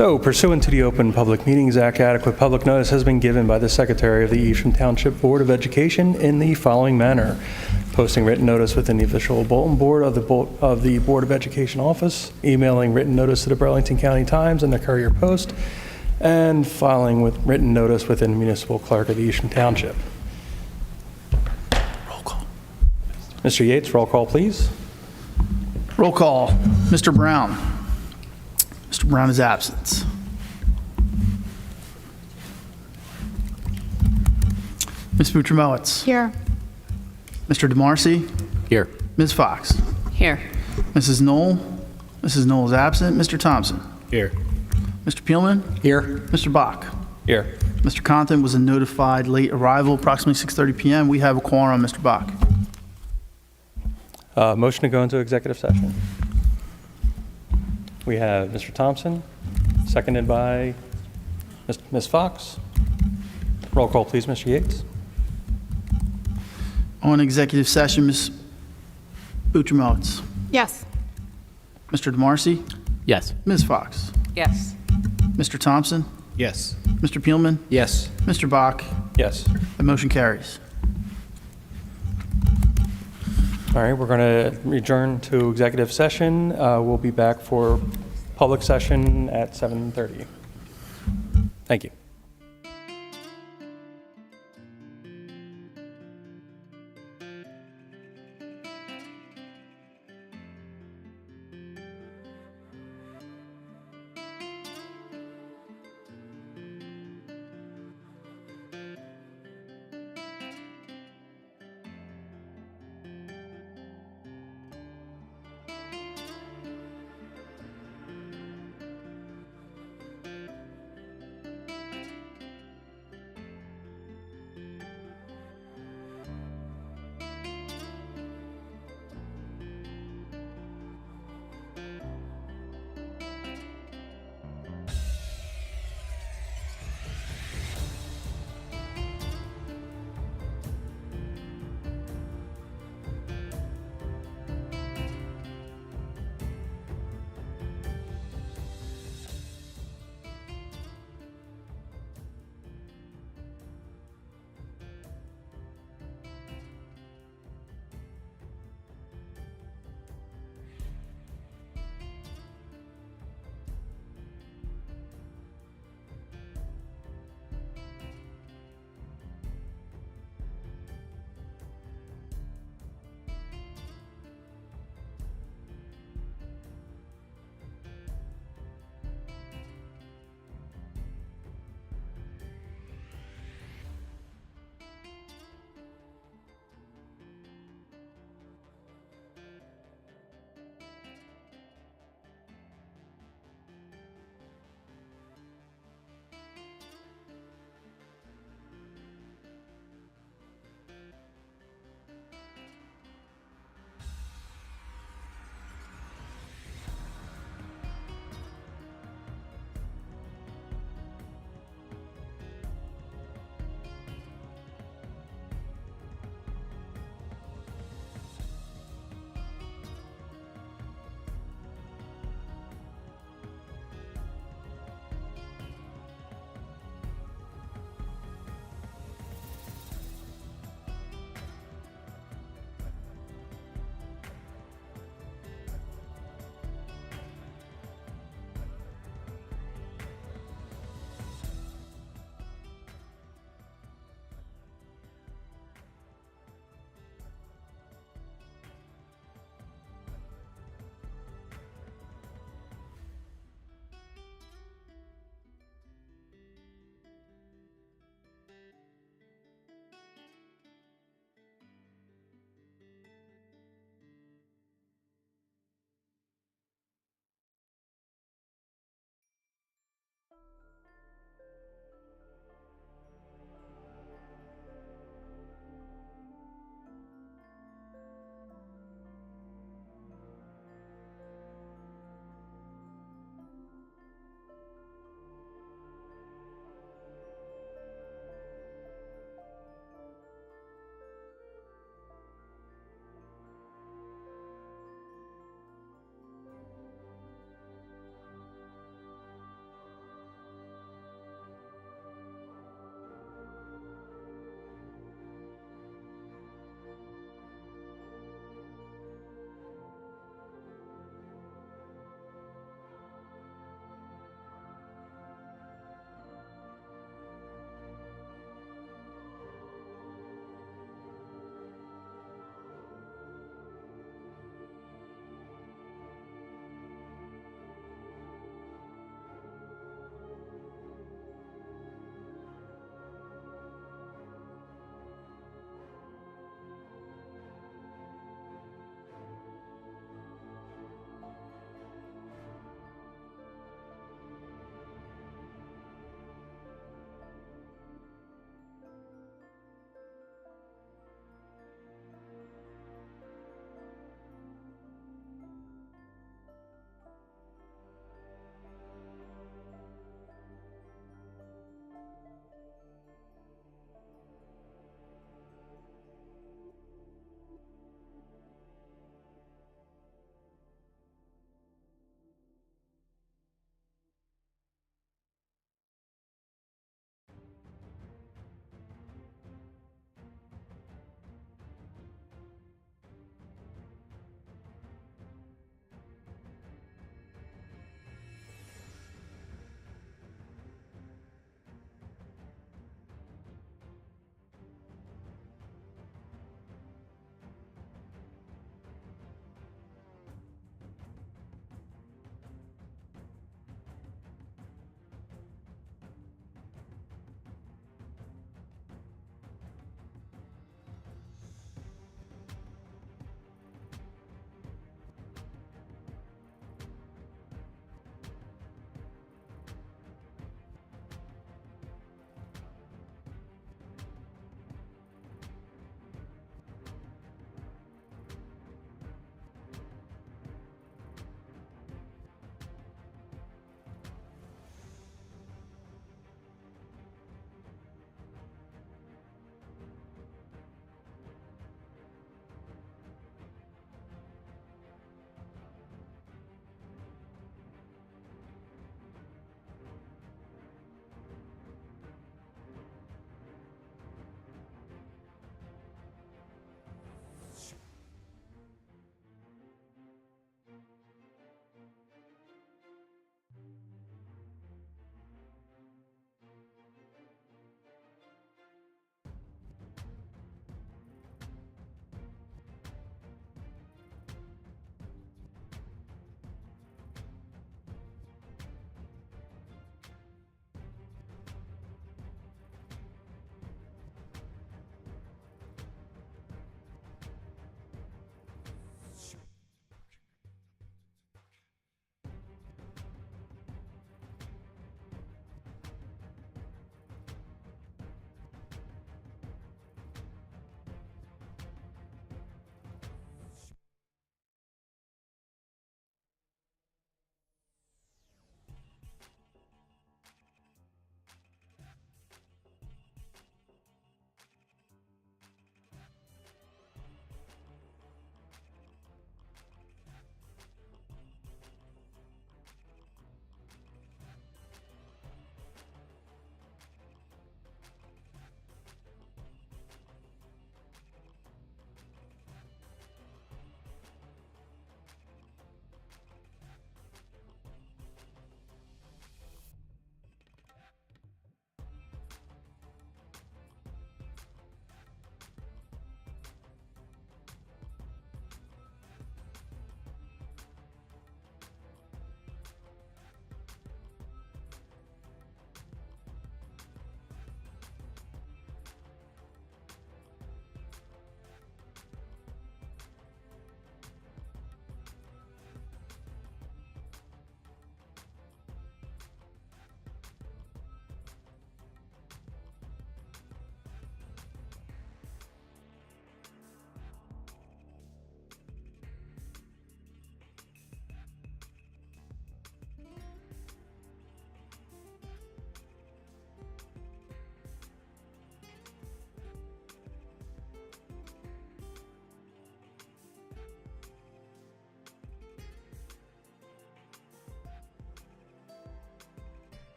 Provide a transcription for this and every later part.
So, pursuant to the Open Public Meetings Act, adequate public notice has been given by the Secretary of the Evesham Township Board of Education in the following manner: posting written notice within the official bulletin board of the Board of Education office, emailing written notice to the Burlington County Times and the Courier Post, and filing with written notice within the municipal clerk of the Evesham Township. Roll call. Mr. Yates, roll call, please. Roll call. Mr. Brown. Mr. Brown is absent. Ms. Butramowitz. Here. Mr. DeMarcy. Here. Ms. Fox. Here. Mrs. Knoll. Mrs. Knoll is absent. Mr. Thompson. Here. Mr. Peelman. Here. Mr. Bach. Here. Mr. Compton was a notified late arrival, approximately 6:30 p.m. We have a quorum, Mr. Bach. Motion to go into executive session. We have Mr. Thompson, seconded by Ms. Fox. Roll call, please, Mr. Yates. On executive session, Ms. Butramowitz. Yes. Mr. DeMarcy. Yes. Ms. Fox. Yes. Mr. Thompson. Yes. Mr. Peelman. Yes. Mr. Bach. Yes. The motion carries. All right, we're going to adjourn to executive session. We'll be back for public session at 7:30. Thank you.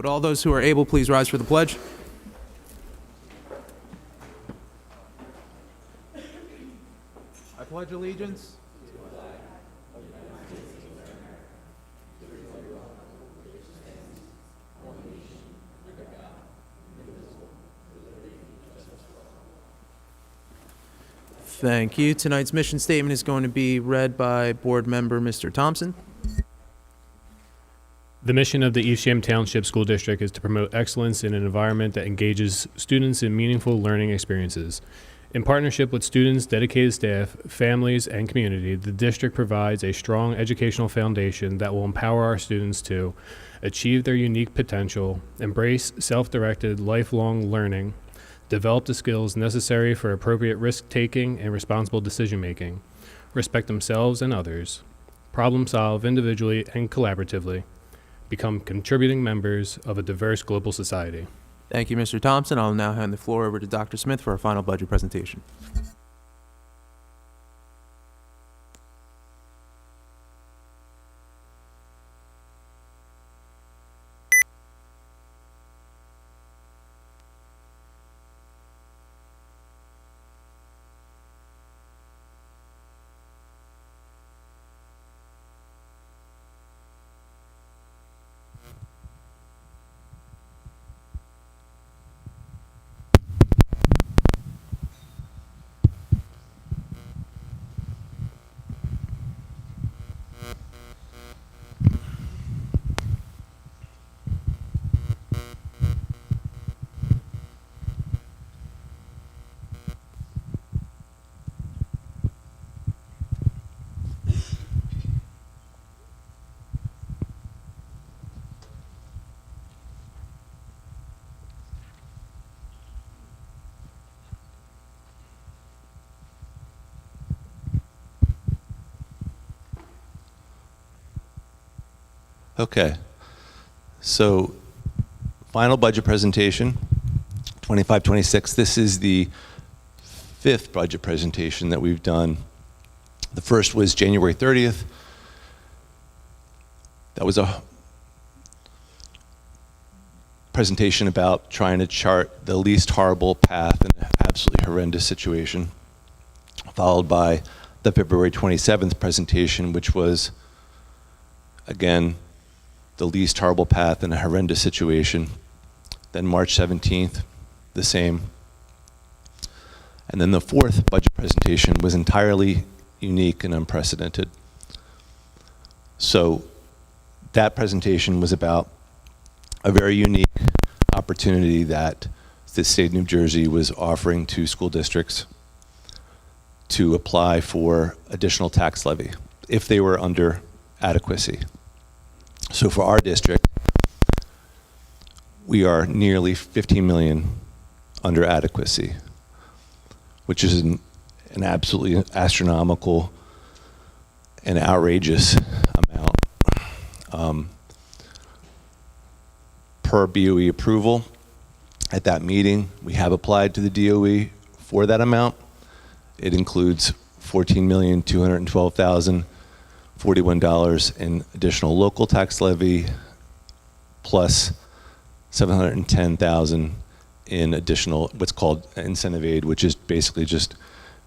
Would all those who are able please rise for the pledge? I pledge allegiance. Thank you. Tonight's mission statement is going to be read by Board Member Mr. Thompson. The mission of the Evesham Township School District is to promote excellence in an environment that engages students in meaningful learning experiences. In partnership with students, dedicated staff, families, and community, the district provides a strong educational foundation that will empower our students to achieve their unique potential, embrace self-directed lifelong learning, develop the skills necessary for appropriate risk-taking and responsible decision-making, respect themselves and others, problem-solve individually and collaboratively, become contributing members of a diverse global society. Thank you, Mr. Thompson. I'll now hand the floor over to Dr. Smith for our final budget presentation. Okay, so final budget presentation, 25-26. This is the fifth budget presentation that we've done. The first was January 30th. That was a presentation about trying to chart the least horrible path in an absolutely horrendous situation, followed by the February 27th presentation, which was, again, the least horrible path in a horrendous situation. Then March 17th, the same. And then the fourth budget presentation was entirely unique and unprecedented. So that presentation was about a very unique opportunity that the state of New Jersey was offering to school districts to apply for additional tax levy if they were under adequacy. So for our district, we are nearly 15 million under adequacy, which is an absolutely astronomical and outrageous amount. Per BOE approval at that meeting, we have applied to the DOE for that amount. It includes $14,212,041 in additional local tax levy, plus $710,000 in additional what's called incentive aid, which is basically just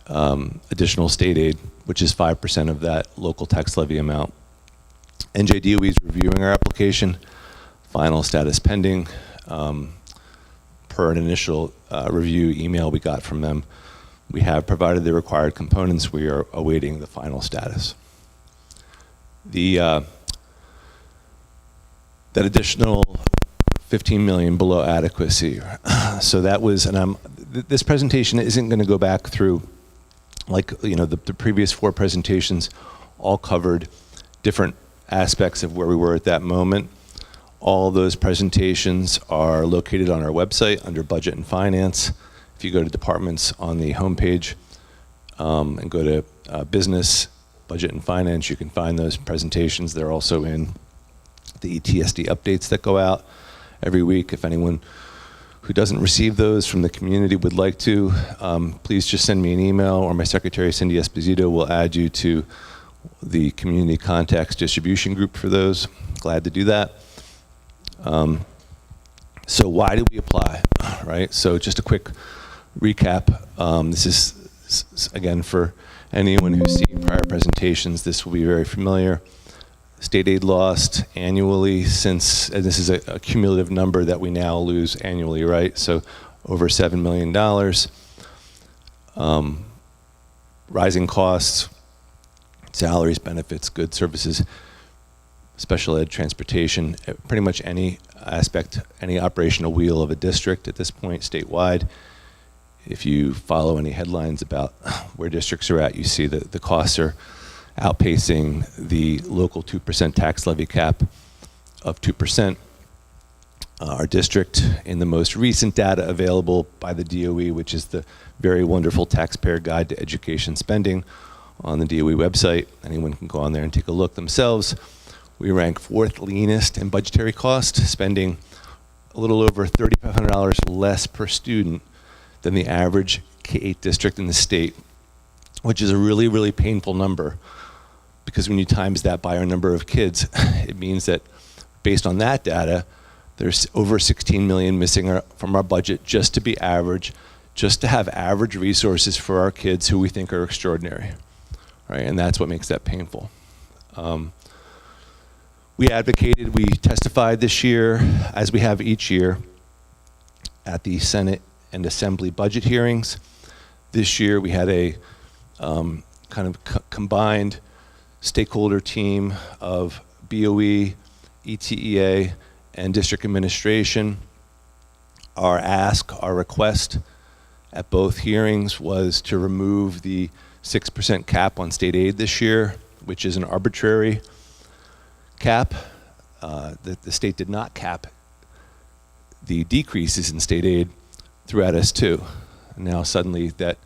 additional state aid, which is 5% of that local tax levy amount. NJDOE is reviewing our application, final status pending. Per an initial review email we got from them, we have provided the required components. We are awaiting the final status. That additional 15 million below adequacy. So that was, and this presentation isn't going to go back through, like, you know, the previous four presentations all covered different aspects of where we were at that moment. All those presentations are located on our website under Budget and Finance. If you go to departments on the homepage and go to Business, Budget and Finance, you can find those presentations. They're also in the ETSD updates that go out every week. If anyone who doesn't receive those from the community would like to, please just send me an email, or my secretary, Cindy Esposito, will add you to the community contacts distribution group for those. Glad to do that. So why do we apply, right? So just a quick recap. This is, again, for anyone who's seen prior presentations, this will be very familiar. State aid lost annually since, and this is a cumulative number that we now lose annually, right? So over $7 million. Rising costs, salaries, benefits, goods, services, special ed, transportation, pretty much any aspect, any operational wheel of a district at this point statewide. If you follow any headlines about where districts are at, you see that the costs are outpacing the local 2% tax levy cap of 2%. Our district, in the most recent data available by the DOE, which is the very wonderful taxpayer guide to education spending on the DOE website, anyone can go on there and take a look themselves. We rank 4th leanest in budgetary cost, spending a little over $3,500 less per student than the average K-8 district in the state, which is a really, really painful number, because when you times that by our number of kids, it means that based on that data, there's over 16 million missing from our budget just to be average, just to have average resources for our kids who we think are extraordinary, right? And that's what makes that painful. We advocated, we testified this year, as we have each year, at the Senate and Assembly budget hearings. This year we had a kind of combined stakeholder team of BOE, ETEA, and district administration. Our ask, our request at both hearings was to remove the 6% cap on state aid this year, which is an arbitrary cap. The state did not cap the decreases in state aid throughout S2. Now suddenly that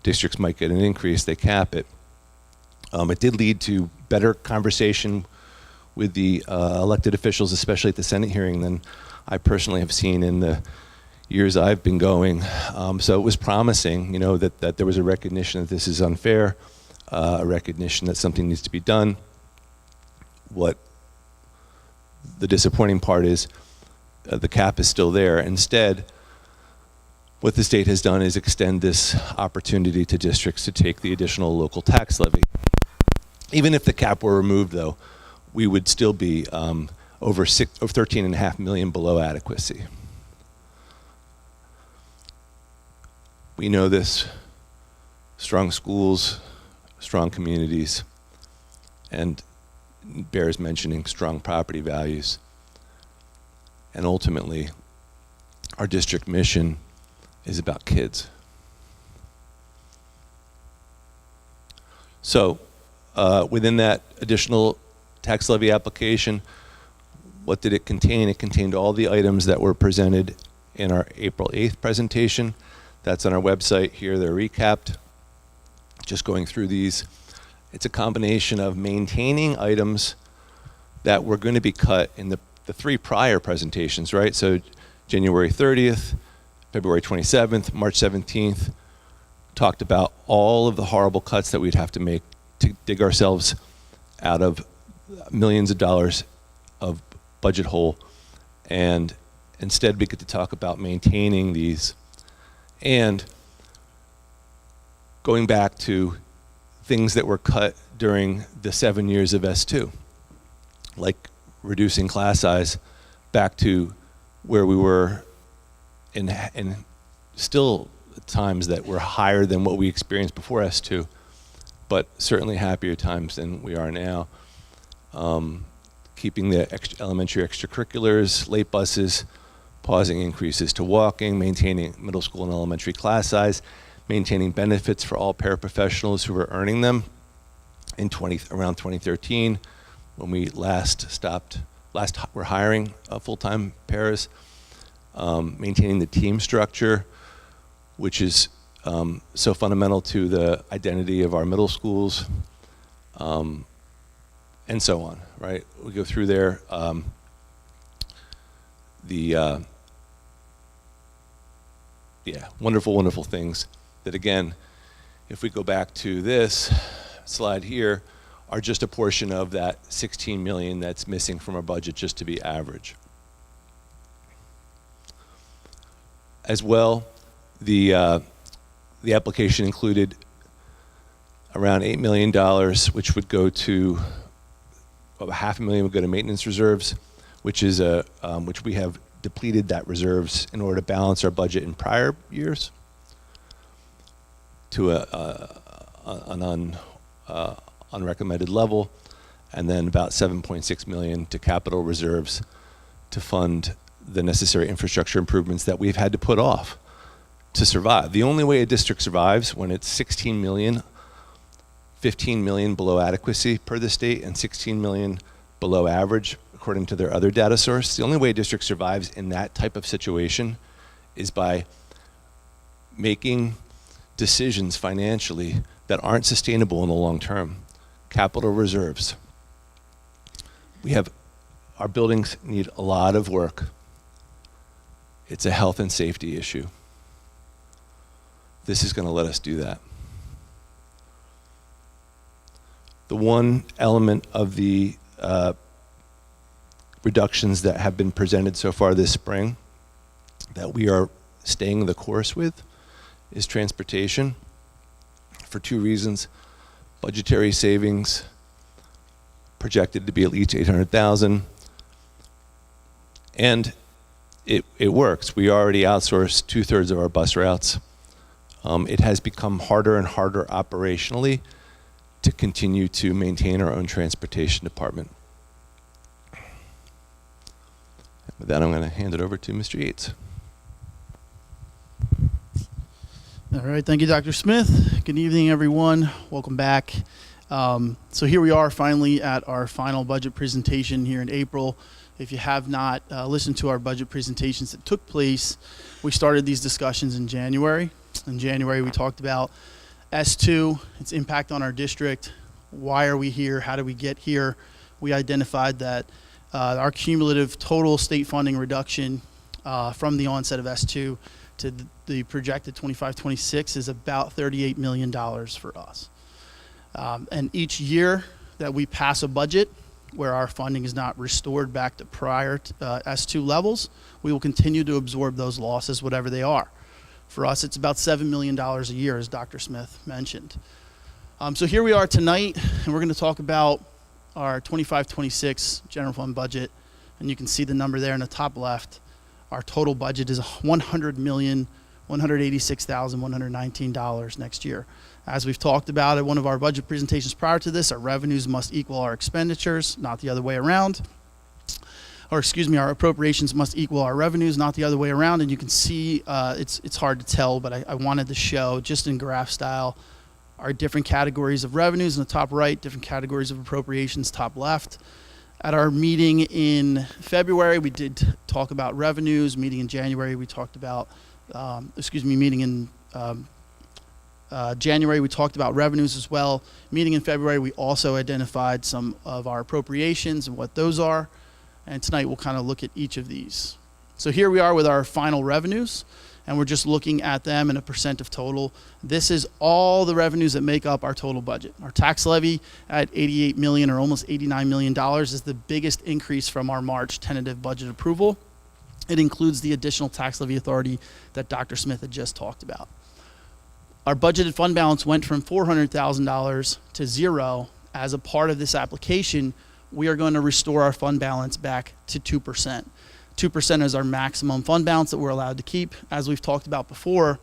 districts might get an increase, they cap it. It did lead to better conversation with the elected officials, especially at the Senate hearing, than I personally have seen in the years I've been going. So it was promising, you know, that there was a recognition that this is unfair, a recognition that something needs to be done. What the disappointing part is, the cap is still there. Instead, what the state has done is extend this opportunity to districts to take the additional local tax levy. Even if the cap were removed, though, we would still be over 13.5 million below adequacy. We know this: strong schools, strong communities, and bears mentioning strong property values. And ultimately, our district mission is about kids. So, within that additional tax levy application, what did it contain? It contained all the items that were presented in our April 8th presentation. That's on our website here. They're recapped. Just going through these. It's a combination of maintaining items that were going to be cut in the 3 prior presentations, right? So January 30th, February 27th, March 17th, talked about all of the horrible cuts that we'd have to make to dig ourselves out of millions of dollars of budget hole. And instead we get to talk about maintaining these and going back to things that were cut during the 7 years of S2, like reducing class size back to where we were in still times that were higher than what we experienced before S2, but certainly happier times than we are now. Keeping the elementary extracurriculars, late buses, pausing increases to walking, maintaining middle school and elementary class size, maintaining benefits for all paraprofessionals who were earning them in around 2013, when we were hiring full-time paras, maintaining the team structure, which is so fundamental to the identity of our middle schools, and so on, right? We go through there. Wonderful, wonderful things that, again, if we go back to this slide here, are just a portion of that 16 million that's missing from our budget just to be average. As well, the application included around $8 million, which would go to, about $500,000 would go to maintenance reserves, which we have depleted that reserves in order to balance our budget in prior years to an unrecommended level, and then about $7.6 million to capital reserves to fund the necessary infrastructure improvements that we've had to put off to survive. The only way a district survives when it's 16 million, 15 million below adequacy per the state, and 16 million below average according to their other data source. The only way a district survives in that type of situation is by making decisions financially that aren't sustainable in the long term. Capital reserves. Our buildings need a lot of work. It's a health and safety issue. This is going to let us do that. The one element of the reductions that have been presented so far this spring that we are staying the course with is transportation, for two reasons. Budgetary savings projected to be at least $800,000, and it works. We already outsourced 2/3 of our bus routes. It has become harder and harder operationally to continue to maintain our own transportation department. With that, I'm going to hand it over to Mr. Yates. All right, thank you, Dr. Smith. Good evening, everyone. Welcome back. So here we are finally at our final budget presentation here in April. If you have not listened to our budget presentations that took place, we started these discussions in January. In January, we talked about S2, its impact on our district. Why are we here? How did we get here? We identified that our cumulative total state funding reduction from the onset of S2 to the projected 25-26 is about $38 million for us. And each year that we pass a budget where our funding is not restored back to prior S2 levels, we will continue to absorb those losses, whatever they are. For us, it's about $7 million a year, as Dr. Smith mentioned. So here we are tonight, and we're going to talk about our 25-26 general fund budget. And you can see the number there in the top left. Our total budget is $100,186,119 next year. As we've talked about at one of our budget presentations prior to this, our revenues must equal our expenditures, not the other way around. Or excuse me, our appropriations must equal our revenues, not the other way around. And you can see it's hard to tell, but I wanted to show just in graph style our different categories of revenues in the top right, different categories of appropriations top left. At our meeting in February, we did talk about revenues. Meeting in January, we talked about, meeting in January, we talked about revenues as well. Meeting in February, we also identified some of our appropriations and what those are. And tonight we'll kind of look at each of these. So here we are with our final revenues, and we're just looking at them in a percent of total. This is all the revenues that make up our total budget. Our tax levy at $88 million or almost $89 million is the biggest increase from our March tentative budget approval. It includes the additional tax levy authority that Dr. Smith had just talked about. Our budgeted fund balance went from $400,000 to zero. As a part of this application, we are going to restore our fund balance back to 2%. 2% is our maximum fund balance that we're allowed to keep. As we've talked about before,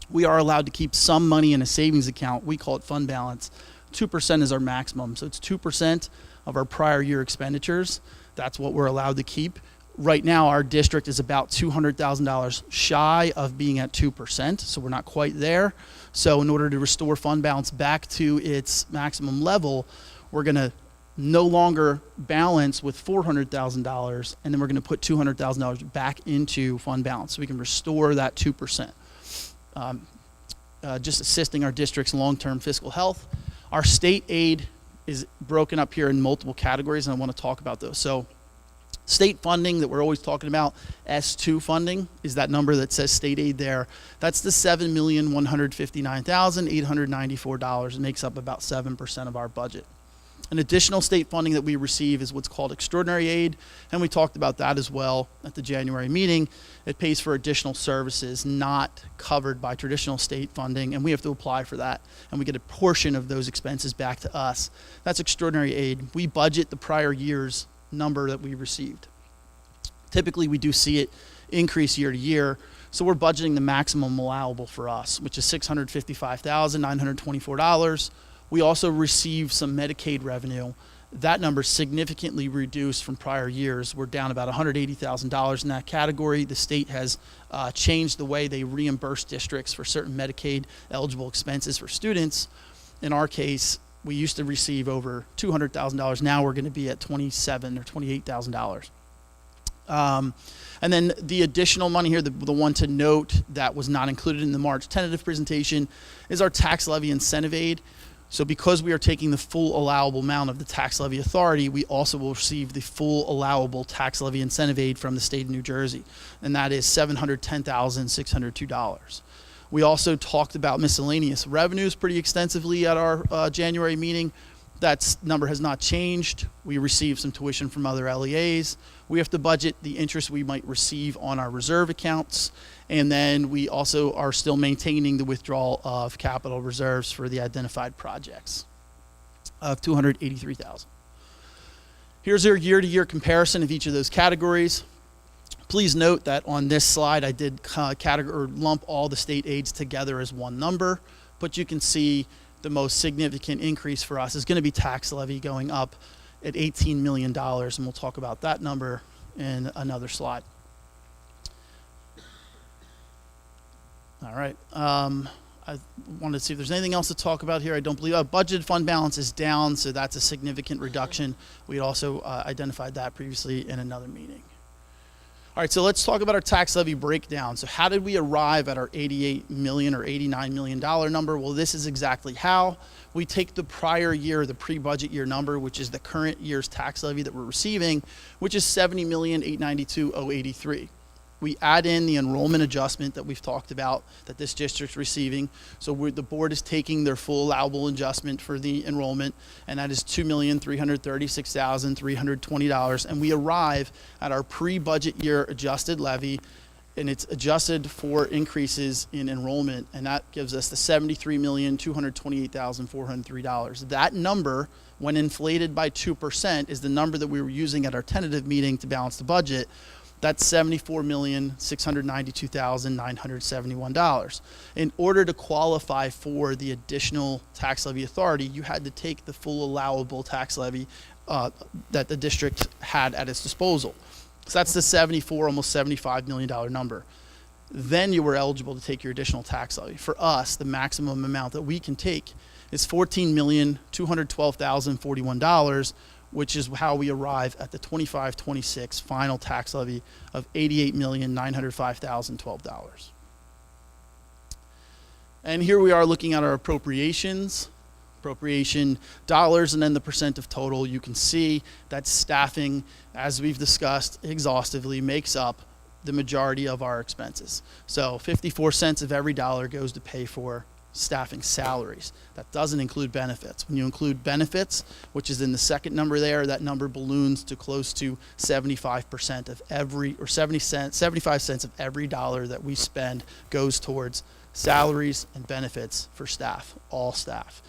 we are allowed to keep some money in a savings account. We call it fund balance. 2% is our maximum. So it's 2% of our prior year expenditures. That's what we're allowed to keep. Right now, our district is about $200,000 shy of being at 2%, so we're not quite there. So in order to restore fund balance back to its maximum level, we're going to no longer balance with $400,000, and then we're going to put $200,000 back into fund balance so we can restore that 2%. Just assisting our district's long-term fiscal health. Our state aid is broken up here in multiple categories, and I want to talk about those. So state funding that we're always talking about, S2 funding, is that number that says state aid there. That's the $7,159,894. It makes up about 7% of our budget. An additional state funding that we receive is what's called extraordinary aid, and we talked about that as well at the January meeting. It pays for additional services not covered by traditional state funding, and we have to apply for that, and we get a portion of those expenses back to us. That's extraordinary aid. We budget the prior year's number that we received. Typically, we do see it increase year to year, so we're budgeting the maximum allowable for us, which is $655,924. We also receive some Medicaid revenue. That number significantly reduced from prior years. We're down about $180,000 in that category. The state has changed the way they reimburse districts for certain Medicaid eligible expenses for students. In our case, we used to receive over $200,000. Now we're going to be at $27,000 or $28,000. And then the additional money here, the one to note that was not included in the March tentative presentation, is our tax levy incentive aid. So because we are taking the full allowable amount of the tax levy authority, we also will receive the full allowable tax levy incentive aid from the state of New Jersey, and that is $710,602. We also talked about miscellaneous revenues pretty extensively at our January meeting. That number has not changed. We received some tuition from other LEAs. We have to budget the interest we might receive on our reserve accounts. And then we also are still maintaining the withdrawal of capital reserves for the identified projects of $283,000. Here's our year-to-year comparison of each of those categories. Please note that on this slide, I did lump all the state aids together as one number, but you can see the most significant increase for us is going to be tax levy going up at $18 million, and we'll talk about that number in another slide. All right. I wanted to see if there's anything else to talk about here. I don't believe budgeted fund balance is down, so that's a significant reduction. We also identified that previously in another meeting. All right, so let's talk about our tax levy breakdown. So how did we arrive at our $88 million or $89 million number? Well, this is exactly how. We take the prior year, the pre-budget year number, which is the current year's tax levy that we're receiving, which is $70,892,083. We add in the enrollment adjustment that we've talked about that this district's receiving. So the board is taking their full allowable adjustment for the enrollment, and that is $2,336,320. And we arrive at our pre-budget year adjusted levy, and it's adjusted for increases in enrollment, and that gives us the $73,228,403. That number, when inflated by 2%, is the number that we were using at our tentative meeting to balance the budget. That's $74,692,971. In order to qualify for the additional tax levy authority, you had to take the full allowable tax levy that the district had at its disposal. So that's the almost $75 million number. Then you were eligible to take your additional tax levy. For us, the maximum amount that we can take is $14,212,041, which is how we arrive at the 25-26 final tax levy of $88,905,012. And here we are looking at our appropriation dollars and then the percent of total. You can see that staffing, as we've discussed exhaustively, makes up the majority of our expenses. So 54 cents of every dollar goes to pay for staffing salaries. That doesn't include benefits. When you include benefits, which is in the second number there, that number balloons to close to 75% of every, or 75 cents of every dollar that we spend goes towards salaries and benefits for staff, all staff.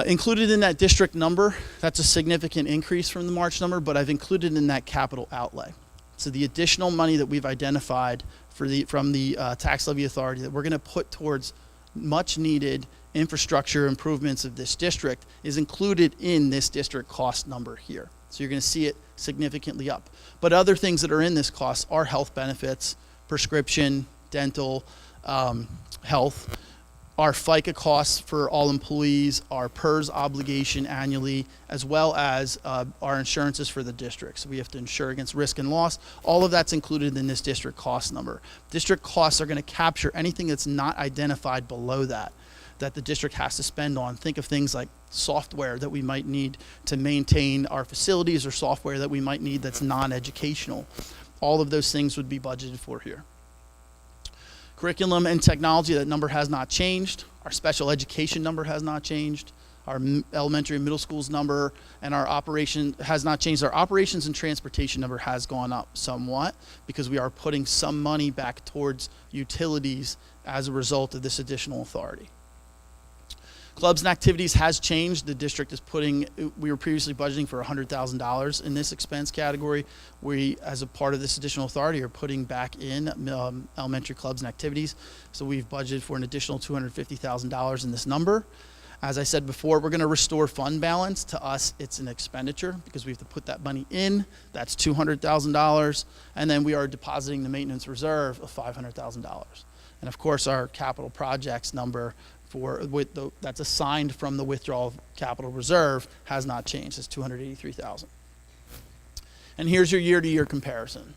Included in that district number, that's a significant increase from the March number, but I've included in that capital outlay. So the additional money that we've identified from the tax levy authority that we're going to put towards much needed infrastructure improvements of this district is included in this district cost number here. So you're going to see it significantly up. But other things that are in this cost are health benefits, prescription, dental, health, our FICA costs for all employees, our PERS obligation annually, as well as our insurances for the district. So we have to insure against risk and loss. All of that's included in this district cost number. District costs are going to capture anything that's not identified below that the district has to spend on. Think of things like software that we might need to maintain our facilities, or software that we might need that's non-educational. All of those things would be budgeted for here. Curriculum and technology, that number has not changed. Our special education number has not changed. Our elementary and middle schools number and our operation has not changed. Our operations and transportation number has gone up somewhat because we are putting some money back towards utilities as a result of this additional authority. Clubs and activities has changed. The district is putting, we were previously budgeting for $100,000 in this expense category. We, as a part of this additional authority, are putting back in elementary clubs and activities. So we've budgeted for an additional $250,000 in this number. As I said before, we're going to restore fund balance. To us, it's an expenditure because we have to put that money in. That's $200,000. And then we are depositing the maintenance reserve of $500,000. And of course, our capital projects number that's assigned from the withdrawal of capital reserve has not changed. It's $283,000. And here's your year-to-year comparison.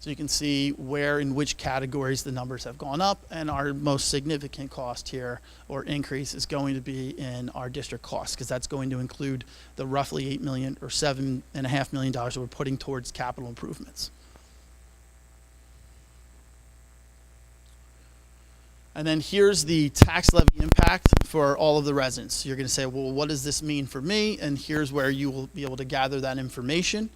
So you can see where in which categories the numbers have gone up, and our most significant cost here or increase is going to be in our district costs, because that's going to include the roughly $8 million or $7.5 million that we're putting towards capital improvements. And then here's the tax levy impact for all of the residents. You're going to say, well, what does this mean for me? And here's where you will be able to gather that information.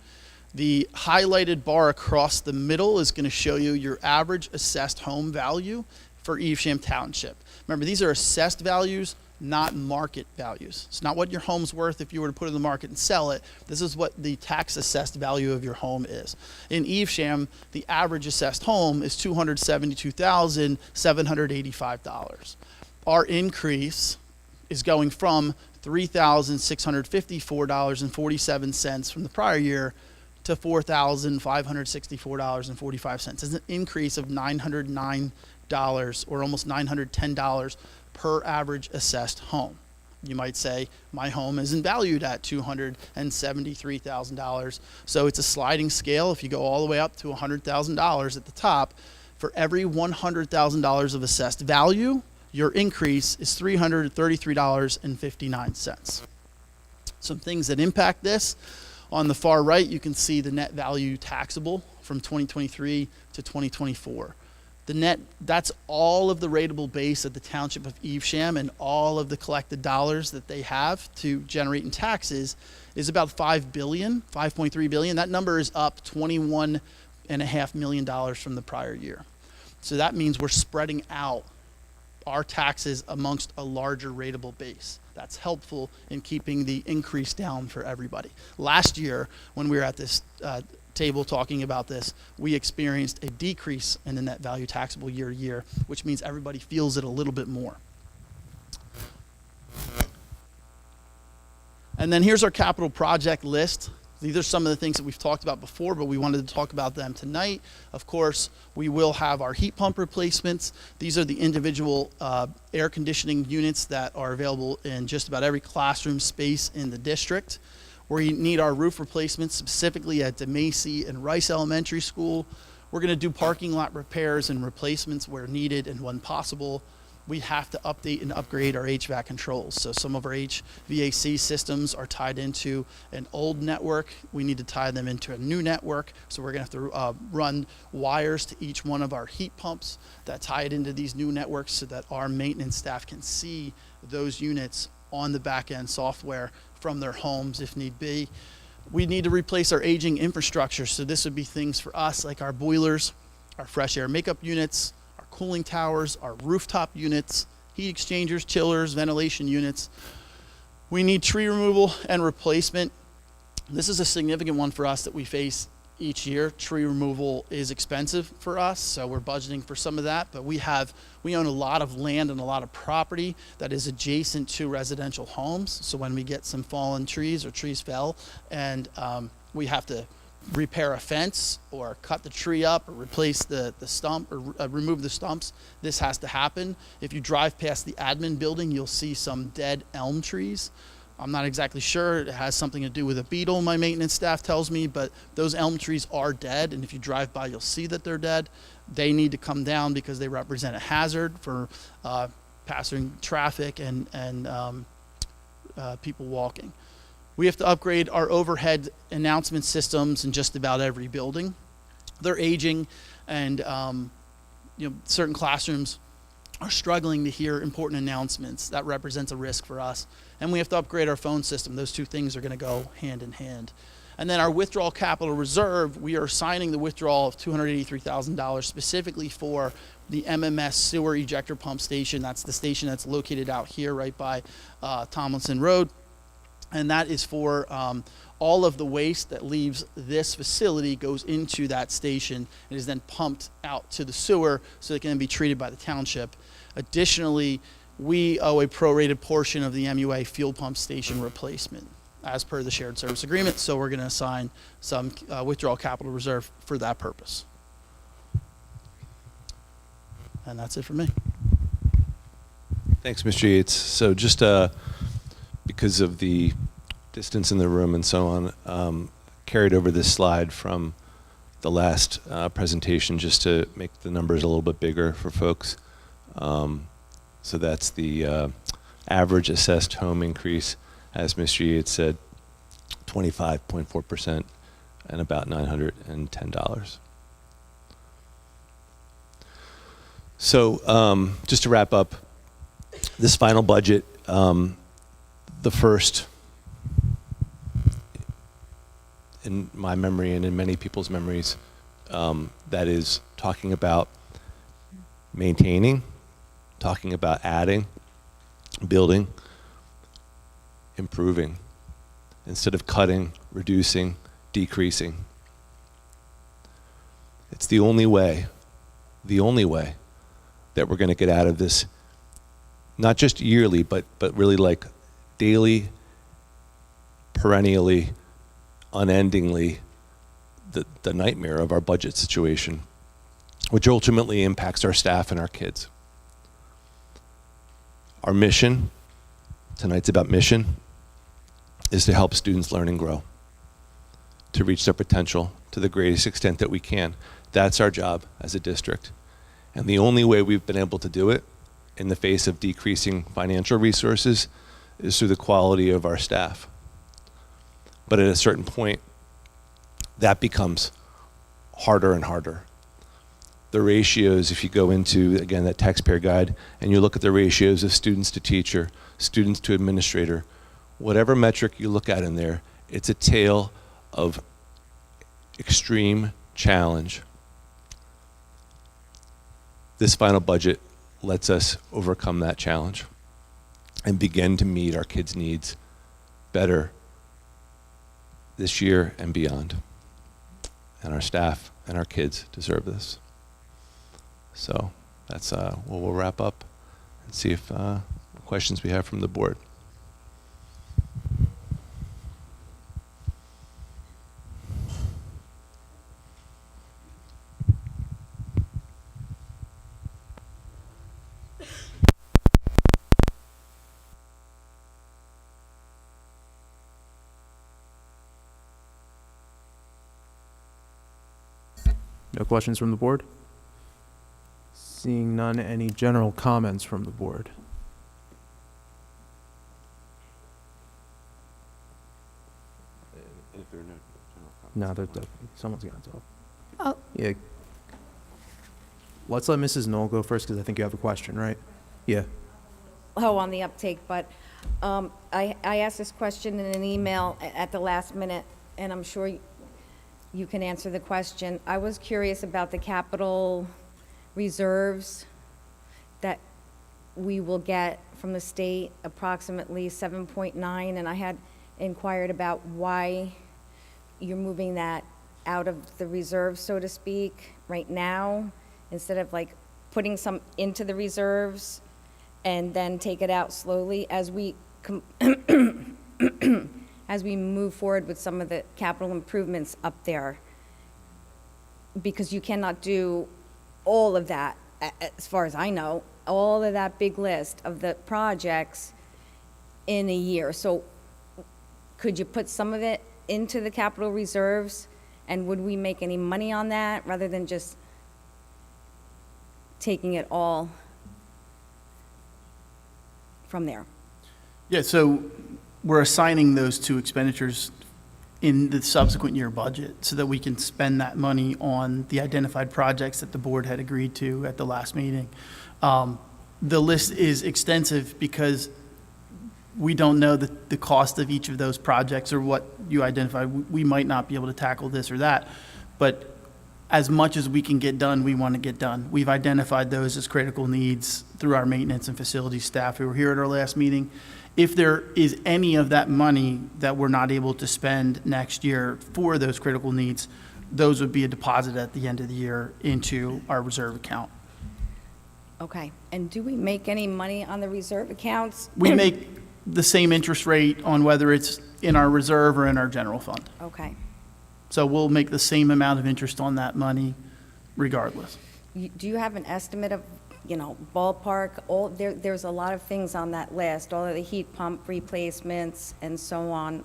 The highlighted bar across the middle is going to show you your average assessed home value for Evesham Township. Remember, these are assessed values, not market values. It's not what your home's worth if you were to put it in the market and sell it. This is what the tax assessed value of your home is. In Evesham, the average assessed home is $272,785. Our increase is going from $3,654.47 from the prior year to $4,564.45. It's an increase of $909 or almost $910 per average assessed home. You might say, my home isn't valued at $273,000. So it's a sliding scale. If you go all the way up to $100,000 at the top, for every $100,000 of assessed value, your increase is $333.59. Some things that impact this. On the far right, you can see the net value taxable from 2023 to 2024. The net, that's all of the rateable base of the Township of Evesham, and all of the collected dollars that they have to generate in taxes is about $5.3 billion. That number is up $21.5 million from the prior year. So that means we're spreading out our taxes amongst a larger rateable base. That's helpful in keeping the increase down for everybody. Last year, when we were at this table talking about this, we experienced a decrease in the net value taxable year to year, which means everybody feels it a little bit more. And then here's our capital project list. These are some of the things that we've talked about before, but we wanted to talk about them tonight. Of course, we will have our heat pump replacements. These are the individual air conditioning units that are available in just about every classroom space in the district. We need our roof replacements, specifically at DeMacy and Rice Elementary School. We're going to do parking lot repairs and replacements where needed and when possible. We have to update and upgrade our HVAC controls. So some of our HVAC systems are tied into an old network. We need to tie them into a new network. So we're going to have to run wires to each one of our heat pumps that tie it into these new networks so that our maintenance staff can see those units on the back end software from their homes if need be. We need to replace our aging infrastructure. So this would be things for us like our boilers, our fresh air makeup units, cooling towers, our rooftop units, heat exchangers, chillers, ventilation units. We need tree removal and replacement. This is a significant one for us that we face each year. Tree removal is expensive for us, so we're budgeting for some of that, but we own a lot of land and a lot of property that is adjacent to residential homes. So when we get some fallen trees or trees fell and we have to repair a fence or cut the tree up or replace the stump or remove the stumps, this has to happen. If you drive past the admin building, you'll see some dead elm trees. I'm not exactly sure. It has something to do with a beetle, my maintenance staff tells me, but those elm trees are dead, and if you drive by, you'll see that they're dead. They need to come down because they represent a hazard for passing traffic and people walking. We have to upgrade our overhead announcement systems in just about every building. They're aging, and certain classrooms are struggling to hear important announcements. That represents a risk for us. And we have to upgrade our phone system. Those two things are going to go hand in hand. And then our withdrawal capital reserve, we are signing the withdrawal of $283,000 specifically for the MMS sewer ejector pump station. That's the station that's located out here right by Tomlinson Road. And that is for all of the waste that leaves this facility goes into that station and is then pumped out to the sewer so it can be treated by the township. Additionally, we owe a prorated portion of the MUA fuel pump station replacement as per the shared service agreement, so we're going to assign some withdrawal capital reserve for that purpose. And that's it for me. Thanks, Mr. Yates. So just because of the distance in the room and so on, carried over this slide from the last presentation just to make the numbers a little bit bigger for folks. So that's the average assessed home increase, as Mr. Yates said, 25.4% and about $910. So just to wrap up, this final budget, the first, in my memory and in many people's memories, that is talking about maintaining, talking about adding, building, improving, instead of cutting, reducing, decreasing. It's the only way that we're going to get out of this, not just yearly, but really like daily, perennially, unendingly, the nightmare of our budget situation, which ultimately impacts our staff and our kids. Our mission, tonight's about mission, is to help students learn and grow, to reach their potential to the greatest extent that we can. That's our job as a district. And the only way we've been able to do it in the face of decreasing financial resources is through the quality of our staff. But at a certain point, that becomes harder and harder. The ratios, if you go into, again, that taxpayer guide, and you look at the ratios of students to teacher, students to administrator, whatever metric you look at in there, it's a tale of extreme challenge. This final budget lets us overcome that challenge and begin to meet our kids' needs better this year and beyond. And our staff and our kids deserve this. So that's what we'll wrap up and see if questions we have from the board. No questions from the board? Seeing none, any general comments from the board? No, someone's gonna talk. Oh. Yeah. Let's let Mrs. Knoll go first, because I think you have a question, right? Yeah. On the uptake, but I asked this question in an email at the last minute, and I'm sure you can answer the question. I was curious about the capital reserves that we will get from the state, approximately 7.9, and I had inquired about why you're moving that out of the reserve, so to speak, right now, instead of like putting some into the reserves and then take it out slowly as we as we move forward with some of the capital improvements up there, because you cannot do all of that, as far as I know, all of that big list of the projects in a year. So could you put some of it into the capital reserves, and would we make any money on that rather than just taking it all from there? Yeah, so we're assigning those two expenditures in the subsequent year budget so that we can spend that money on the identified projects that the board had agreed to at the last meeting. the list is extensive because we don't know the cost of each of those projects or what you identified. We might not be able to tackle this or that, but as much as we can get done, we want to get done. We've identified those as critical needs through our maintenance and facilities staff who were here at our last meeting. If there is any of that money that we're not able to spend next year for those critical needs, those would be a deposit at the end of the year into our reserve account. Okay, and do we make any money on the reserve accounts? We make the same interest rate on whether it's in our reserve or in our general fund. Okay. So we'll make the same amount of interest on that money regardless. Do you have an estimate of, ballpark? There's a lot of things on that list, all of the heat pump replacements and so on.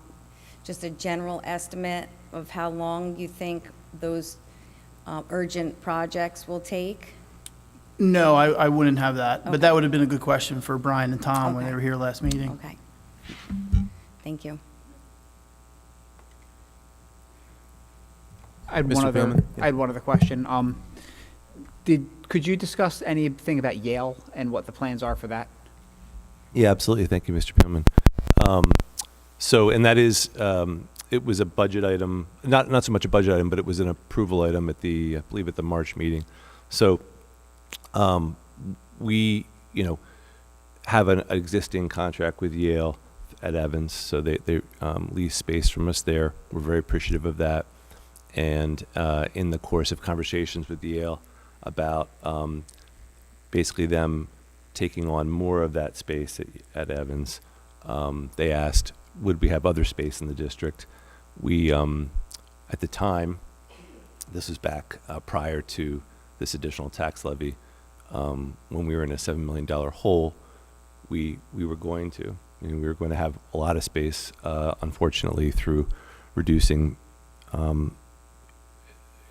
Just a general estimate of how long you think those urgent projects will take? No, I wouldn't have that, but that would have been a good question for Brian and Tom when Okay. they were here last meeting. Okay. Thank you. I had Mr. one other. Bowman? Yeah. I had one other question. Could you discuss anything about Yale and what the plans are for that? Yeah, absolutely. Thank you, Mr. Peelman. And that is, it was a budget item, not so much a budget item, but it was an approval item at I believe at the March meeting. So we, have an existing contract with Yale at Evans, so they lease space from us there. We're very appreciative of that. And in the course of conversations with Yale about basically them taking on more of that space at Evans, they asked, would we have other space in the district? We, at the time, this was back prior to this additional tax levy, when we were in a $7 million hole, we were going to. We were going to have a lot of space, unfortunately, through reducing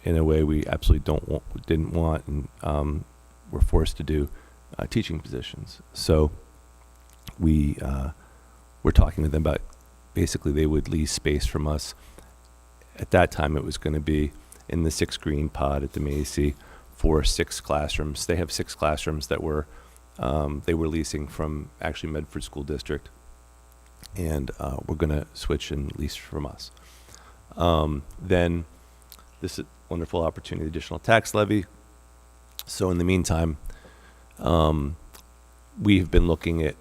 in a way we absolutely didn't want, and were forced to do teaching positions. So we were talking to them about basically they would lease space from us. At that time, it was going to be in the 6 green pod at the Macy for 6 classrooms. They have 6 classrooms that were they were leasing from actually Medford School District, and we're going to switch and lease from us. Then this wonderful opportunity, additional tax levy. So in the meantime, we've been looking at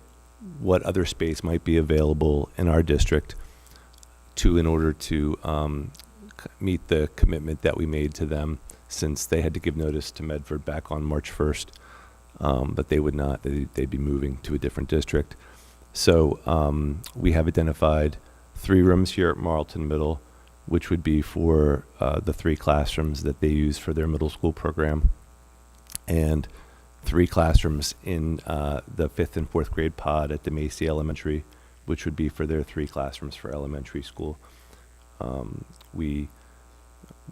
what other space might be available in our district in order to meet the commitment that we made to them, since they had to give notice to Medford back on March 1st, but they would not, they'd be moving to a different district. So we have identified 3 rooms here at Marlton Middle, which would be for the 3 classrooms that they use for their middle school program, and 3 classrooms in the 5th and 4th grade pod at the Macy Elementary, which would be for their 3 classrooms for elementary school. We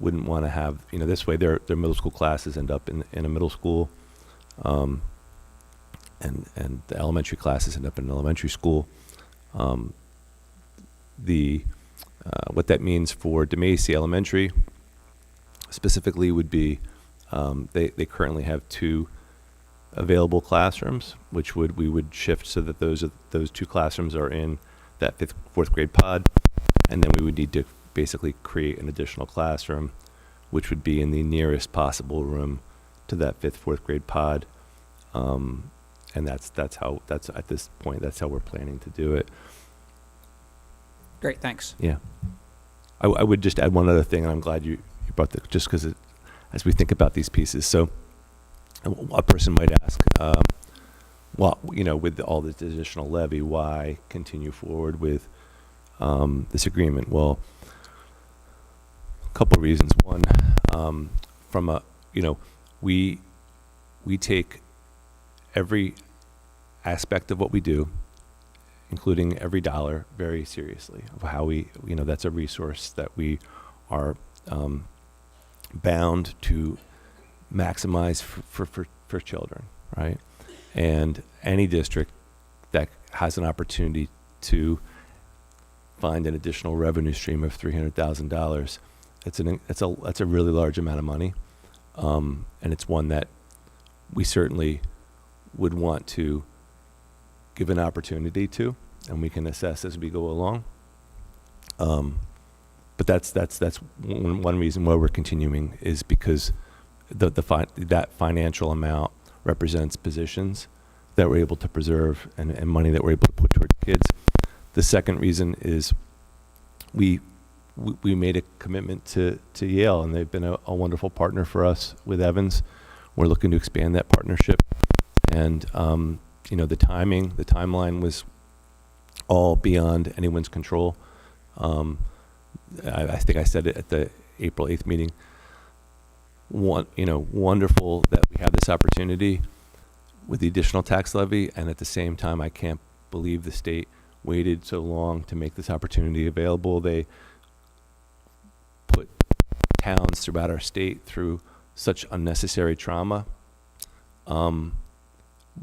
wouldn't want to have, this way their middle school classes end up in a middle school, and the elementary classes end up in an elementary school. What that means for DeMacy Elementary specifically would be they currently have 2 available classrooms, which we would shift so that those 2 classrooms are in that 5th, 4th grade pod, and then we would need to basically create an additional classroom, which would be in the nearest possible room to that 5th, 4th grade pod, and that's at this point that's how we're planning to do it. Great, thanks. Yeah. I would just add one other thing, and I'm glad you brought that, just because as we think about these pieces. So a person might ask, well, with all this additional levy, why continue forward with this agreement? Well, a couple of reasons. One, from a, we take every aspect of what we do, including every dollar, very seriously, of how we, that's a resource that we are bound to maximize for children, right? And any district that has an opportunity to find an additional revenue stream of $300,000, it's a really large amount of money, and it's one that we certainly would want to give an opportunity to, and we can assess as we go along. But that's one reason why we're continuing, is because that financial amount represents positions that we're able to preserve and money that we're able to put towards kids. The second reason is we made a commitment to Yale, and they've been a wonderful partner for us with Evans. We're looking to expand that partnership, and the timeline was all beyond anyone's control. I think I said it at the April 8th meeting. Wonderful that we have this opportunity with the additional tax levy, and at the same time, I can't believe the state waited so long to make this opportunity available. They put towns throughout our state through such unnecessary trauma.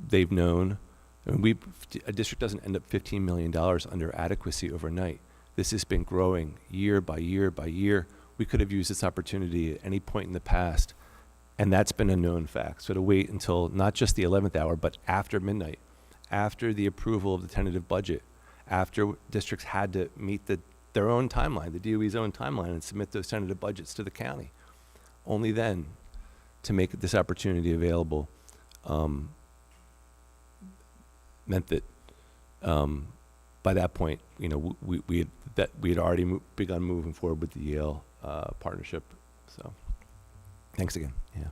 They've known, a district doesn't end up $15 million under adequacy overnight. This has been growing year by year by year. We could have used this opportunity at any point in the past, and that's been a known fact. So to wait until not just the 11th hour, but after midnight, after the approval of the tentative budget, after districts had to meet their own timeline, the DOE's own timeline, and submit those tentative budgets to the county, only then to make this opportunity available, meant that by that point, we had already begun moving forward with the Yale partnership. So, thanks again. Yeah.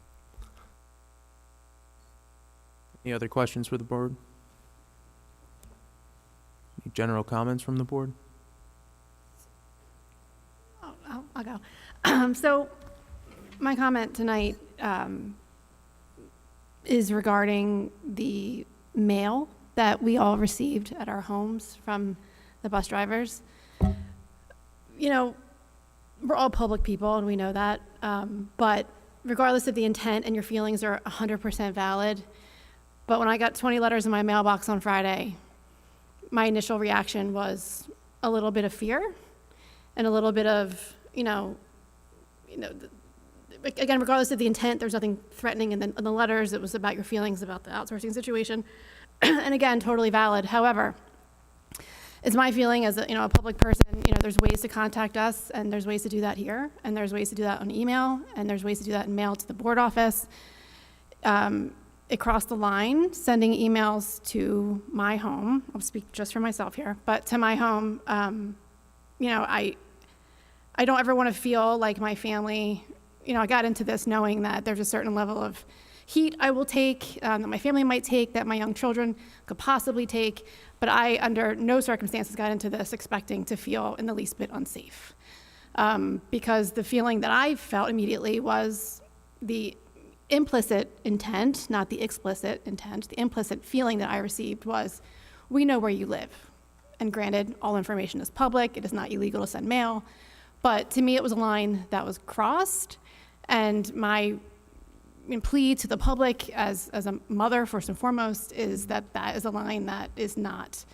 Any other questions for the board? Any general comments from the board? I'll go. So my comment tonight is regarding the mail that we all received at our homes from the bus drivers. We're all public people, and we know that, but regardless of the intent, and your feelings are 100% valid, but when I got 20 letters in my mailbox on Friday, my initial reaction was a little bit of fear and a little bit of, again, regardless of the intent, there's nothing threatening in the letters. It was about your feelings about the outsourcing situation. And again, totally valid. However, it's my feeling as a public person, there's ways to contact us, and there's ways to do that here, and there's ways to do that on email, and there's ways to do that in mail to the board office. It crossed the line, sending emails to my home. I'll speak just for myself here, but to my home, I don't ever want to feel like my family, I got into this knowing that there's a certain level of heat I will take, that my family might take, that my young children could possibly take, but I, under no circumstances, got into this expecting to feel in the least bit unsafe. Because the feeling that I felt immediately was the implicit intent, not the explicit intent. The implicit feeling that I received was, we know where you live. And granted, all information is public. It is not illegal to send mail. But to me, it was a line that was crossed. And my plea to the public as a mother, first and foremost, is that is a line that is not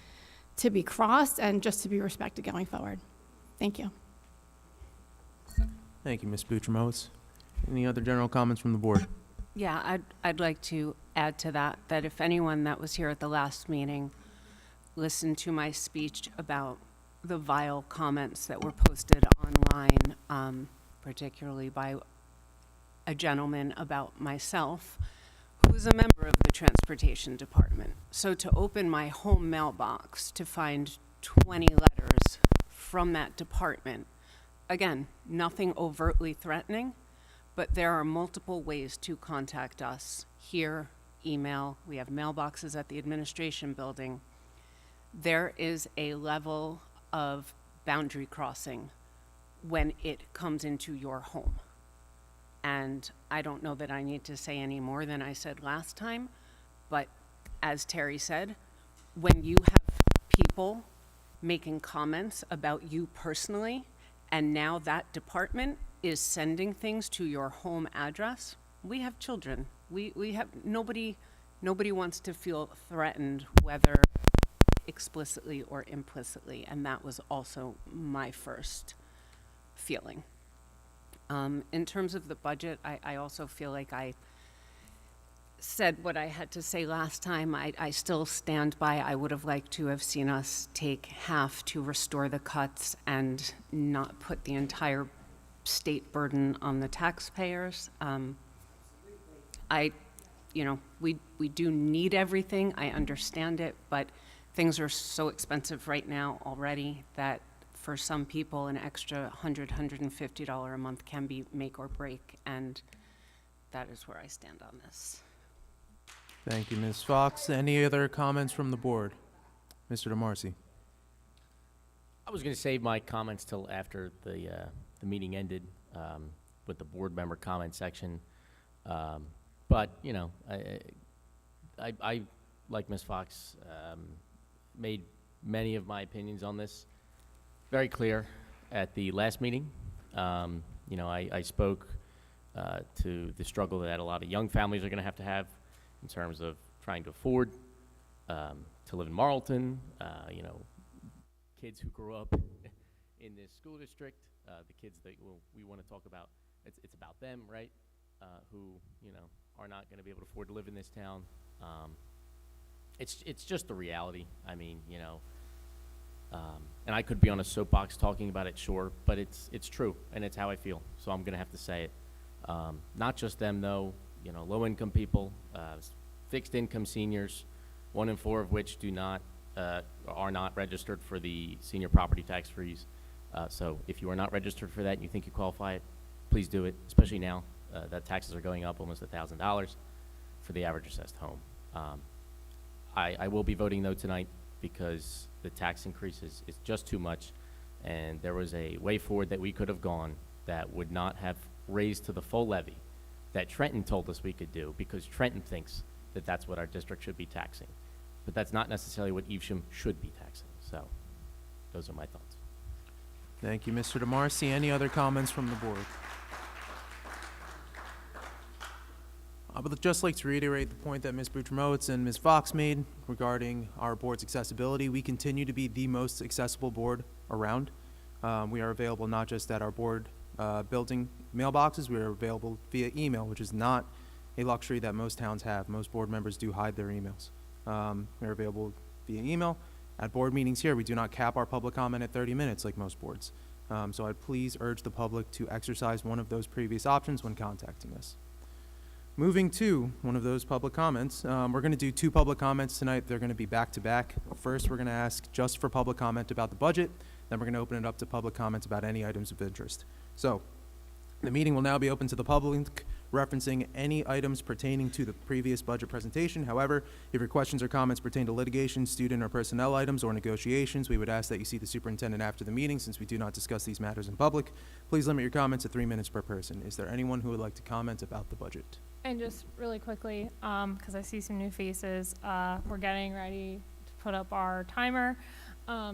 to be crossed and just to be respected going forward. Thank you. Thank you, Ms. Boutramowitz. Any other general comments from the board? Yeah, I'd like to add to that if anyone that was here at the last meeting listened to my speech about the vile comments that were posted online, particularly by a gentleman about myself, who is a member of the transportation department. So to open my home mailbox to find 20 letters from that department, again, nothing overtly threatening, but there are multiple ways to contact us here, email. We have mailboxes at the administration building. There is a level of boundary crossing when it comes into your home. And I don't know that I need to say any more than I said last time, but as Terry said, when you have people making comments about you personally, and now that department is sending things to your home address, we have children. We have nobody wants to feel threatened, whether explicitly or implicitly, and that was also my first feeling. In terms of the budget, I also feel like I said what I had to say last time. I still stand by, I would have liked to have seen us take half to restore the cuts and not put the entire state burden on the taxpayers. We do need everything, I understand it, but things are so expensive right now already that for some people, an extra $100, $150 a month can be make or break, and that is where I stand on this. Thank you, Ms. Fox. Any other comments from the board? Mr. DeMarcy. I was going to save my comments till after the meeting ended with the board member comment section. But, you know, I like Ms. Fox, made many of my opinions on this very clear at the last meeting. You know, I spoke to the struggle that a lot of young families are going to have in terms of trying to afford to live in Marlton, you know, kids who grew up in this school district, the kids that we want to talk about, it's about them, right, who, you know, are not going to be able to afford to live in this town. It's just the reality. I mean, you know, and I could be on a soapbox talking about it, sure, but it's true, and it's how I feel, so I'm going to have to say it. Not just them, though, you know, low-income people, fixed-income seniors, 1 in 4 of which are not registered for the senior property tax freeze. So if you are not registered for that and you think you qualify, please do it, especially now that taxes are going up almost $1,000 for the average assessed home. I will be voting no tonight because the tax increase is just too much, and there was a way forward that we could have gone that would not have raised to the full levy that Trenton told us we could do, because Trenton thinks that that's what our district should be taxing. But that's not necessarily what Evesham should be taxing. So those are my thoughts. Thank you, Mr. DeMarcy. Any other comments from the board? I would just like to reiterate the point that Ms. Boutramowitz and Ms. Fox made regarding our board's accessibility. We continue to be the most accessible board around. We are available not just at our board building mailboxes, we are available via email, which is not a luxury that most towns have. Most board members do hide their emails. We are available via email. At board meetings here, we do not cap our public comment at 30 minutes like most boards. So I'd please urge the public to exercise one of those previous options when contacting us. Moving to one of those public comments, we're going to do 2 public comments tonight. They're going to be back-to-back. First, we're going to ask just for public comment about the budget. Then we're going to open it up to public comments about any items of interest. So the meeting will now be open to the public, referencing any items pertaining to the previous budget presentation. However, if your questions or comments pertain to litigation, student or personnel items, or negotiations, we would ask that you see the superintendent after the meeting, since we do not discuss these matters in public. Please limit your comments to 3 minutes per person. Is there anyone who would like to comment about the budget? And just really quickly, because I see some new faces, we're getting ready to put up our timer.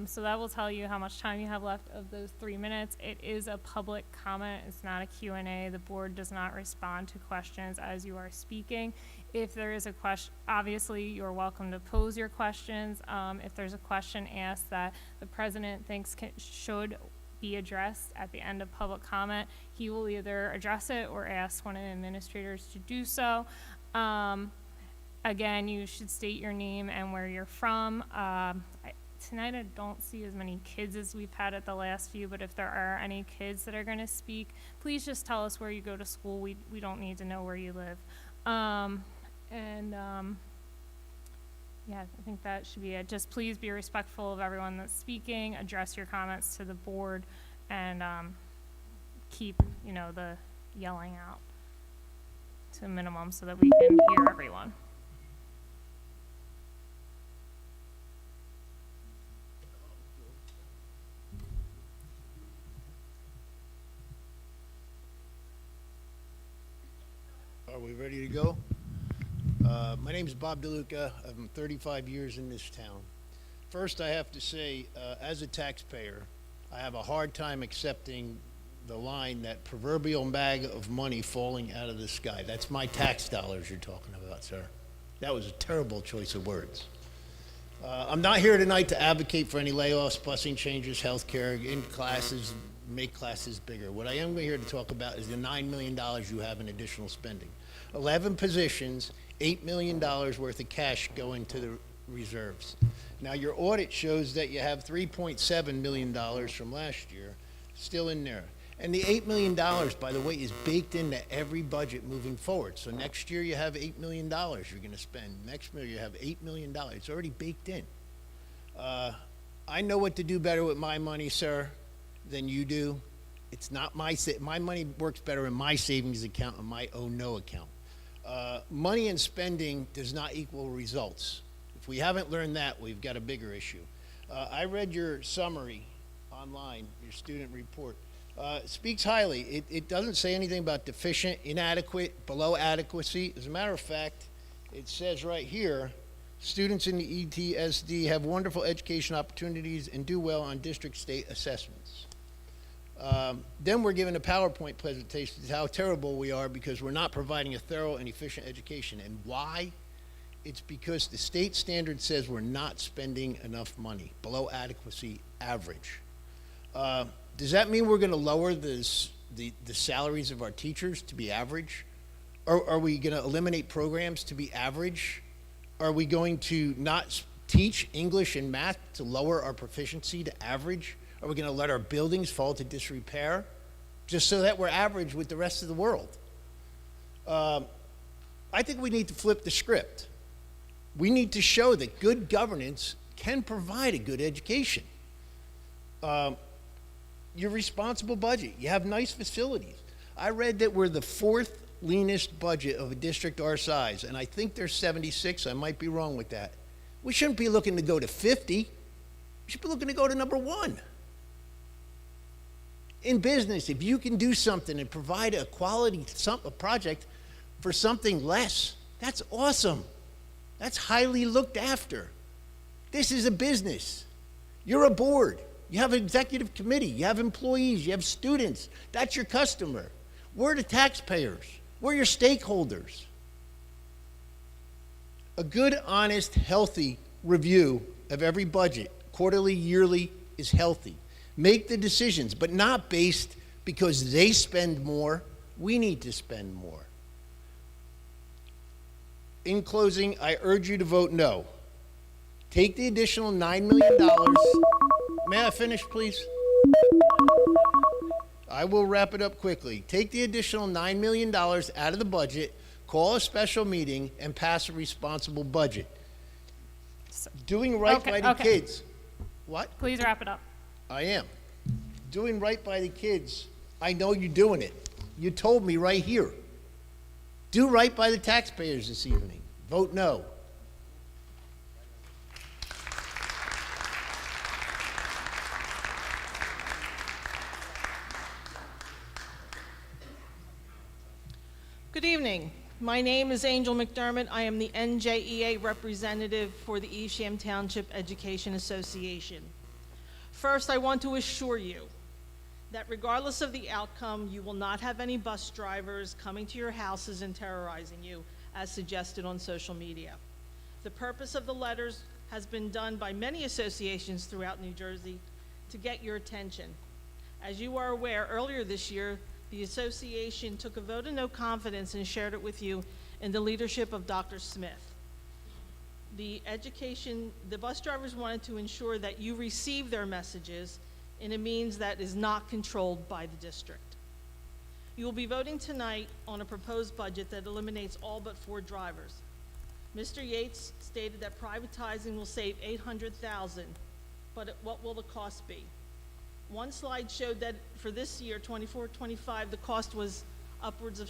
So that will tell you how much time you have left of those 3 minutes. It is a public comment. It's not a Q&A. The board does not respond to questions as you are speaking. If there is a question, obviously you're welcome to pose your questions. If there's a question asked that the president thinks should be addressed at the end of public comment, he will either address it or ask one of the administrators to do so. Again, you should state your name and where you're from. Tonight I don't see as many kids as we've had at the last few, but if there are any kids that are going to speak, please just tell us where you go to school. We don't need to know where you live. Yeah, I think that should be it. Just please be respectful of everyone that's speaking, address your comments to the board, and keep, you know, the yelling out to a minimum so that we can hear everyone. Are we ready to go? My name is Bob DeLuca. I'm 35 years in this town. First, I have to say, as a taxpayer, I have a hard time accepting the line, that proverbial bag of money falling out of the sky. That's my tax dollars you're talking about, sir. That was a terrible choice of words. I'm not here tonight to advocate for any layoffs, busing changes, health care, in classes, make classes bigger. What I am here to talk about is the $9 million you have in additional spending. 11 positions, $8 million worth of cash going to the reserves. Now, your audit shows that you have $3.7 million from last year still in there. And the $8 million, by the way, is baked into every budget moving forward. So next year you have $8 million you're going to spend. Next year you have $8 million. It's already baked in. I know what to do better with my money, sir, than you do. It's not my money works better in my savings account and my oh no account. Money and spending does not equal results. If we haven't learned that, we've got a bigger issue. I read your summary online, your student report. Speaks highly. It doesn't say anything about deficient, inadequate, below adequacy. As a matter of fact, it says right here, students in the ETSD have wonderful education opportunities and do well on district state assessments. Then we're given a PowerPoint presentation of how terrible we are because we're not providing a thorough and efficient education. And why? It's because the state standard says we're not spending enough money, below adequacy average. Does that mean we're going to lower the salaries of our teachers to be average? Or are we going to eliminate programs to be average? Are we going to not teach English and math to lower our proficiency to average? Are we going to let our buildings fall to disrepair just so that we're average with the rest of the world? I think we need to flip the script. We need to show that good governance can provide a good education. Your responsible budget. You have nice facilities. I read that we're the 4th leanest budget of a district our size, and I think there's 76. I might be wrong with that. We shouldn't be looking to go to 50. We should be looking to go to number 1. In business, if you can do something and provide a quality a project for something less, that's awesome. That's highly looked after. This is a business. You're a board. You have an executive committee. You have employees. You have students. That's your customer. We're the taxpayers. We're your stakeholders. A good, honest, healthy review of every budget, quarterly, yearly, is healthy. Make the decisions, but not based because they spend more. We need to spend more. In closing, I urge you to vote no. Take the additional $9 million. May I finish, please? I will wrap it up quickly. Take the additional $9 million out of the budget, call a special meeting, and pass a responsible budget. Doing right by the kids. What? Please wrap it up. I am. Doing right by the kids. I know you're doing it. You told me right here. Do right by the taxpayers this evening. Vote no. Good evening. My name is Angel McDermott. I am the NJEA representative for the Evesham Township Education Association. First, I want to assure you that regardless of the outcome, you will not have any bus drivers coming to your houses and terrorizing you, as suggested on social media. The purpose of the letters has been done by many associations throughout New Jersey to get your attention. As you are aware, earlier this year, the association took a vote of no confidence and shared it with you in the leadership of Dr. Smith. The bus drivers wanted to ensure that you receive their messages in a means that is not controlled by the district. You will be voting tonight on a proposed budget that eliminates all but 4 drivers. Mr. Yates stated that privatizing will save $800,000, but what will the cost be? One slide showed that for this year, 24-25, the cost was upwards of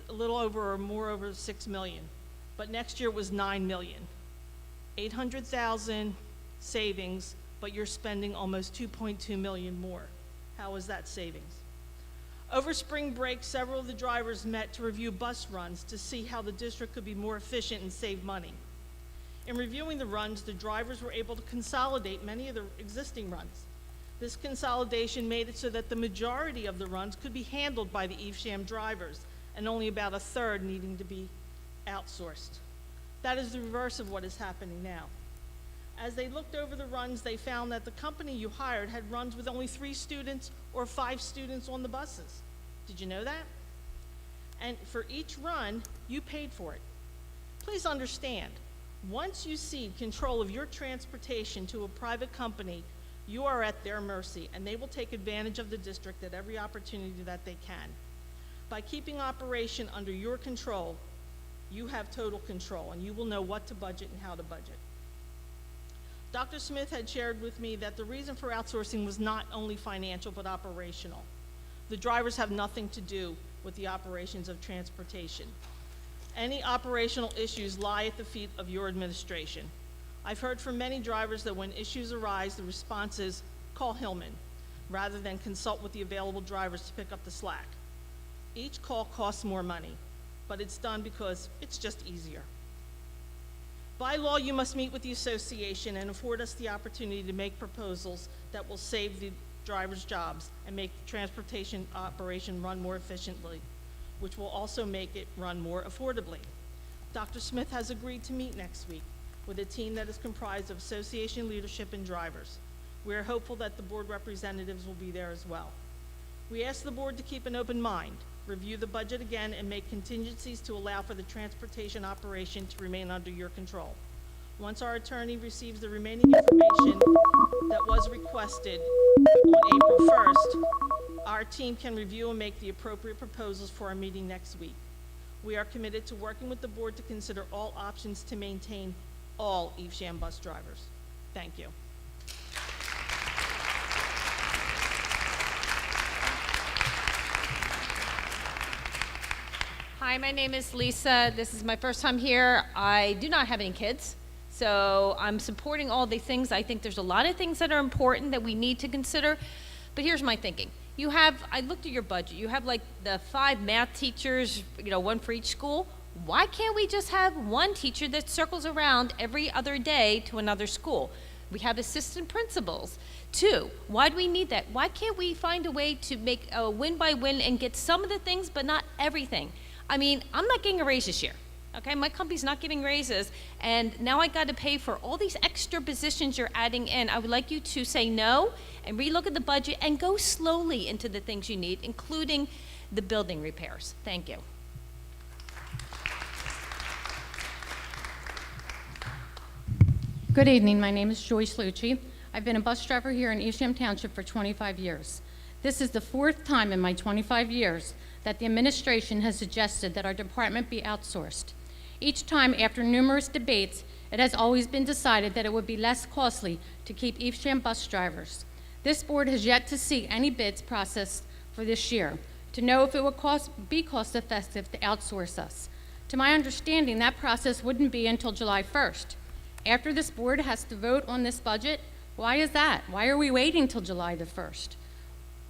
a little over or more over $6 million, but next year was $9 million. $800,000 savings, but you're spending almost $2.2 million more. How is that savings? Over spring break, several of the drivers met to review bus runs to see how the district could be more efficient and save money. In reviewing the runs, the drivers were able to consolidate many of the existing runs. This consolidation made it so that the majority of the runs could be handled by the Evesham drivers, and only about a third needing to be outsourced. That is the reverse of what is happening now. As they looked over the runs, they found that the company you hired had runs with only 3 students or 5 students on the buses. Did you know that? And for each run, you paid for it. Please understand, once you cede control of your transportation to a private company, you are at their mercy, and they will take advantage of the district at every opportunity that they can. By keeping operation under your control, you have total control, and you will know what to budget and how to budget. Dr. Smith had shared with me that the reason for outsourcing was not only financial but operational. The drivers have nothing to do with the operations of transportation. Any operational issues lie at the feet of your administration. I've heard from many drivers that when issues arise, the response is, call Hillman, rather than consult with the available drivers to pick up the slack. Each call costs more money, but it's done because it's just easier. By law, you must meet with the association and afford us the opportunity to make proposals that will save the drivers' jobs and make the transportation operation run more efficiently, which will also make it run more affordably. Dr. Smith has agreed to meet next week with a team that is comprised of association leadership and drivers. We are hopeful that the board representatives will be there as well. We ask the board to keep an open mind, review the budget again, and make contingencies to allow for the transportation operation to remain under your control. Once our attorney receives the remaining information that was requested on April 1st, our team can review and make the appropriate proposals for our meeting next week. We are committed to working with the board to consider all options to maintain all Evesham bus drivers. Thank you. Hi, my name is Lisa. This is my first time here. I do not have any kids, so I'm supporting all the things. I think there's a lot of things that are important that we need to consider, but here's my thinking. I looked at your budget. You have like the 5 math teachers, one for each school. Why can't we just have one teacher that circles around every other day to another school? We have assistant principals. 2, why do we need that? Why can't we find a way to make a win by win and get some of the things, but not everything? I mean, I'm not getting a raise this year, okay? My company's not giving raises, and now I got to pay for all these extra positions you're adding in. I would like you to say no and relook at the budget and go slowly into the things you need, including the building repairs. Thank you. Good evening. My name is Joyce Lucci. I've been a bus driver here in Evesham Township for 25 years. This is the 4th time in my 25 years that the administration has suggested that our department be outsourced. Each time, after numerous debates, it has always been decided that it would be less costly to keep Evesham bus drivers. This board has yet to see any bids processed for this year to know if it would be cost-effective to outsource us. To my understanding, that process wouldn't be until July 1st. After this board has to vote on this budget, why is that? Why are we waiting till July the 1st?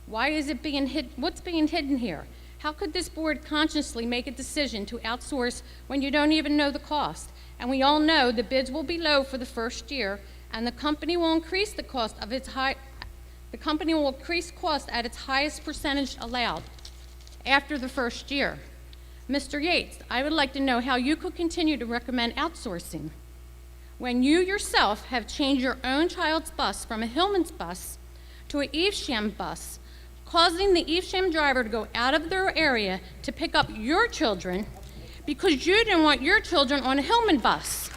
Why is it being hidden? What's being hidden here? How could this board consciously make a decision to outsource when you don't even know the cost? And we all know the bids will be low for the first year, and the company will increase the cost of its cost at its highest percentage allowed after the first year. Mr. Yates, I would like to know how you could continue to recommend outsourcing when you yourself have changed your own child's bus from a Hillman's bus to an Evesham bus, causing the Evesham driver to go out of their area to pick up your children because you didn't want your children on a Hillman bus.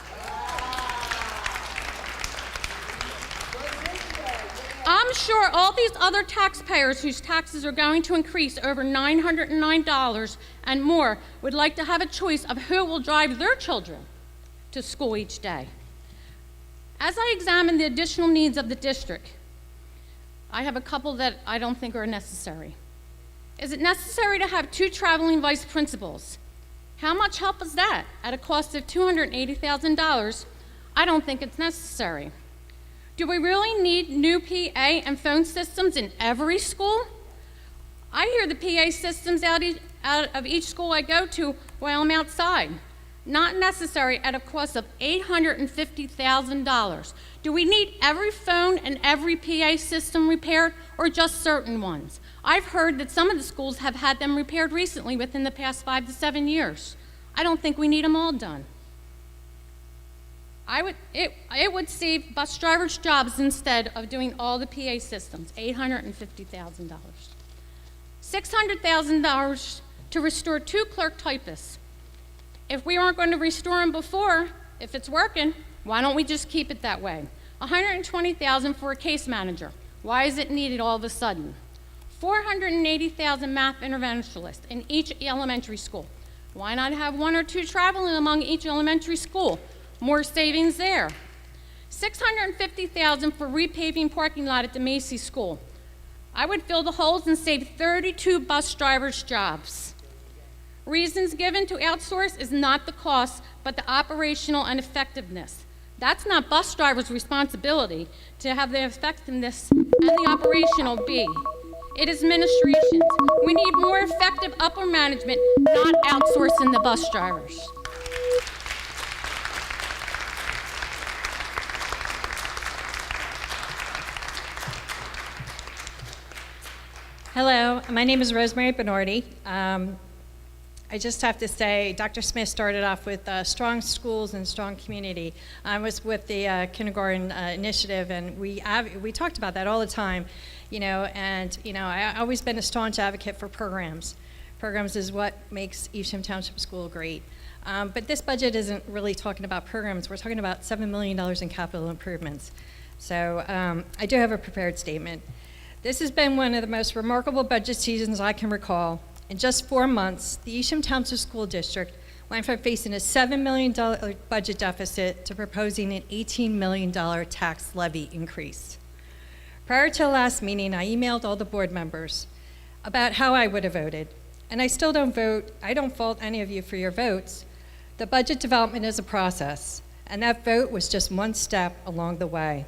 I'm sure all these other taxpayers whose taxes are going to increase over $909 and more would like to have a choice of who will drive their children to school each day. As I examine the additional needs of the district, I have a couple that I don't think are necessary. Is it necessary to have 2 traveling vice principals? How much help is that? At a cost of $280,000, I don't think it's necessary. Do we really need new PA and phone systems in every school? I hear the PA systems out of each school I go to while I'm outside. Not necessary at a cost of $850,000. Do we need every phone and every PA system repaired, or just certain ones? I've heard that some of the schools have had them repaired recently within the past 5 to 7 years. I don't think we need them all done. It would save bus drivers' jobs instead of doing all the PA systems, $850,000. $600,000 to restore 2 clerk typists. If we weren't going to restore them before, if it's working, why don't we just keep it that way? $120,000 for a case manager. Why is it needed all of a sudden? $480,000 math interventionalists in each elementary school. Why not have 1 or 2 traveling among each elementary school? More savings there. $650,000 for repaving parking lot at the Macy's School. I would fill the holes and save 32 bus drivers' jobs. Reasons given to outsource is not the cost, but the operational and effectiveness. That's not bus drivers' responsibility to have the effectiveness and the operational be. It is administration's. We need more effective upper management, not outsourcing the bus drivers. Hello, my name is Rosemary Bernardi. I just have to say, Dr. Smith started off with strong schools and strong community. I was with the kindergarten initiative, and we talked about that all the time, I've always been a staunch advocate for programs. Programs is what makes Evesham Township School great. But this budget isn't really talking about programs. We're talking about $7 million in capital improvements. So I do have a prepared statement. This has been one of the most remarkable budget seasons I can recall. In just 4 months, the Evesham Township School District went from facing a $7 million budget deficit to proposing an $18 million tax levy increase. Prior to the last meeting, I emailed all the board members about how I would have voted. And I still don't vote. I don't fault any of you for your votes. The budget development is a process, and that vote was just one step along the way.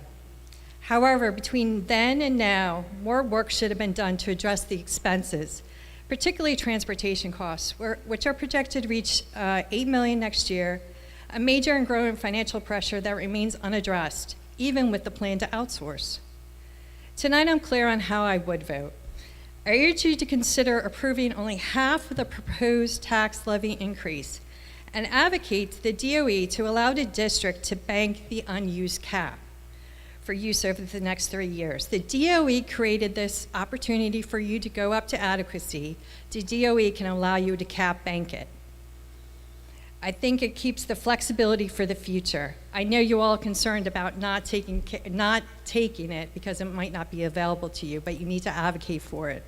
However, between then and now, more work should have been done to address the expenses, particularly transportation costs, which are projected to reach $8 million next year, a major and growing financial pressure that remains unaddressed, even with the plan to outsource. Tonight, I'm clear on how I would vote. I urge you to consider approving only half of the proposed tax levy increase and advocate to the DOE to allow the district to bank the unused cap for use over the next 3 years. The DOE created this opportunity for you to go up to adequacy. The DOE can allow you to cap bank it. I think it keeps the flexibility for the future. I know you all are concerned about not taking it because it might not be available to you, but you need to advocate for it.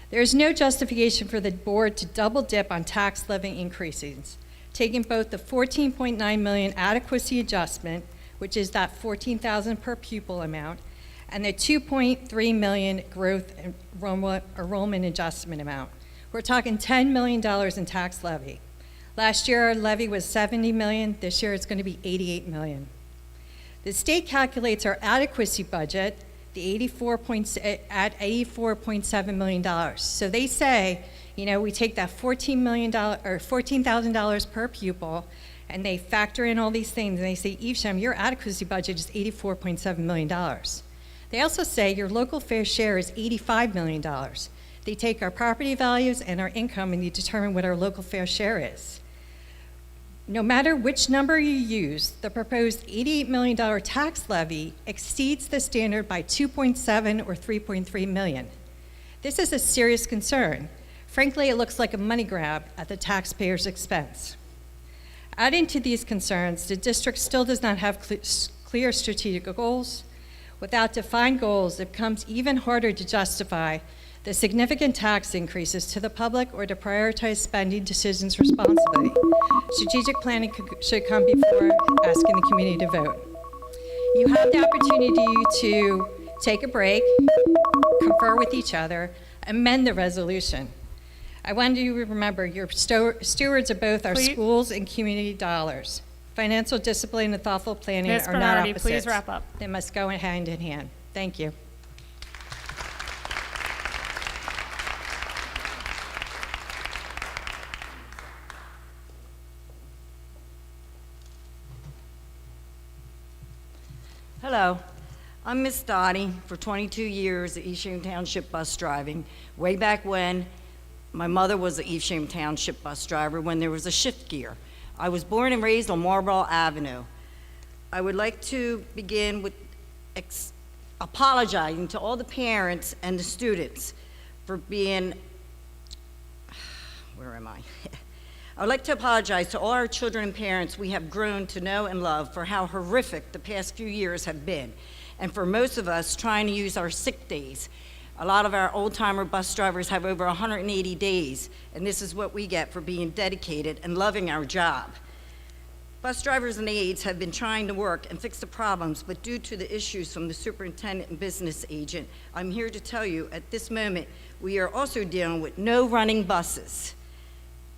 There is no justification for the board to double dip on tax levy increases, taking both the $14.9 million adequacy adjustment, which is that $14,000 per pupil amount, and the $2.3 million growth enrollment adjustment amount. We're talking $10 million in tax levy. Last year, our levy was $70 million. This year, it's going to be $88 million. The state calculates our adequacy budget at $84.7 million. So they say, we take that $14,000 per pupil, and they factor in all these things, and they say, Evesham, your adequacy budget is $84.7 million. They also say your local fair share is $85 million. They take our property values and our income, and they determine what our local fair share is. No matter which number you use, the proposed $88 million tax levy exceeds the standard by 2.7 or 3.3 million. This is a serious concern. Frankly, it looks like a money grab at the taxpayer's expense. Adding to these concerns, the district still does not have clear strategic goals. Without defined goals, it becomes even harder to justify the significant tax increases to the public or to prioritize spending decisions responsibly. Strategic planning should come before asking the community to vote. You have the opportunity to take a break, confer with each other, amend the resolution. I want you to remember you're stewards of both our schools and community dollars. Financial discipline and thoughtful planning Ms. are Bernardi, not opposites. please wrap up. They must go hand in hand. Thank you. Hello, I'm Miss Dottie for 22 years at Evesham Township bus driving. Way back when, my mother was an Evesham Township bus driver when there was a shift gear. I was born and raised on Marlborough Avenue. I would like to begin with apologizing to all the parents and the students for being, where am I? I would like to apologize to all our children and parents we have grown to know and love for how horrific the past few years have been, and for most of us trying to use our sick days. A lot of our old-timer bus drivers have over 180 days, and this is what we get for being dedicated and loving our job. Bus drivers and aides have been trying to work and fix the problems, but due to the issues from the superintendent and business agent, I'm here to tell you at this moment, we are also dealing with no running buses.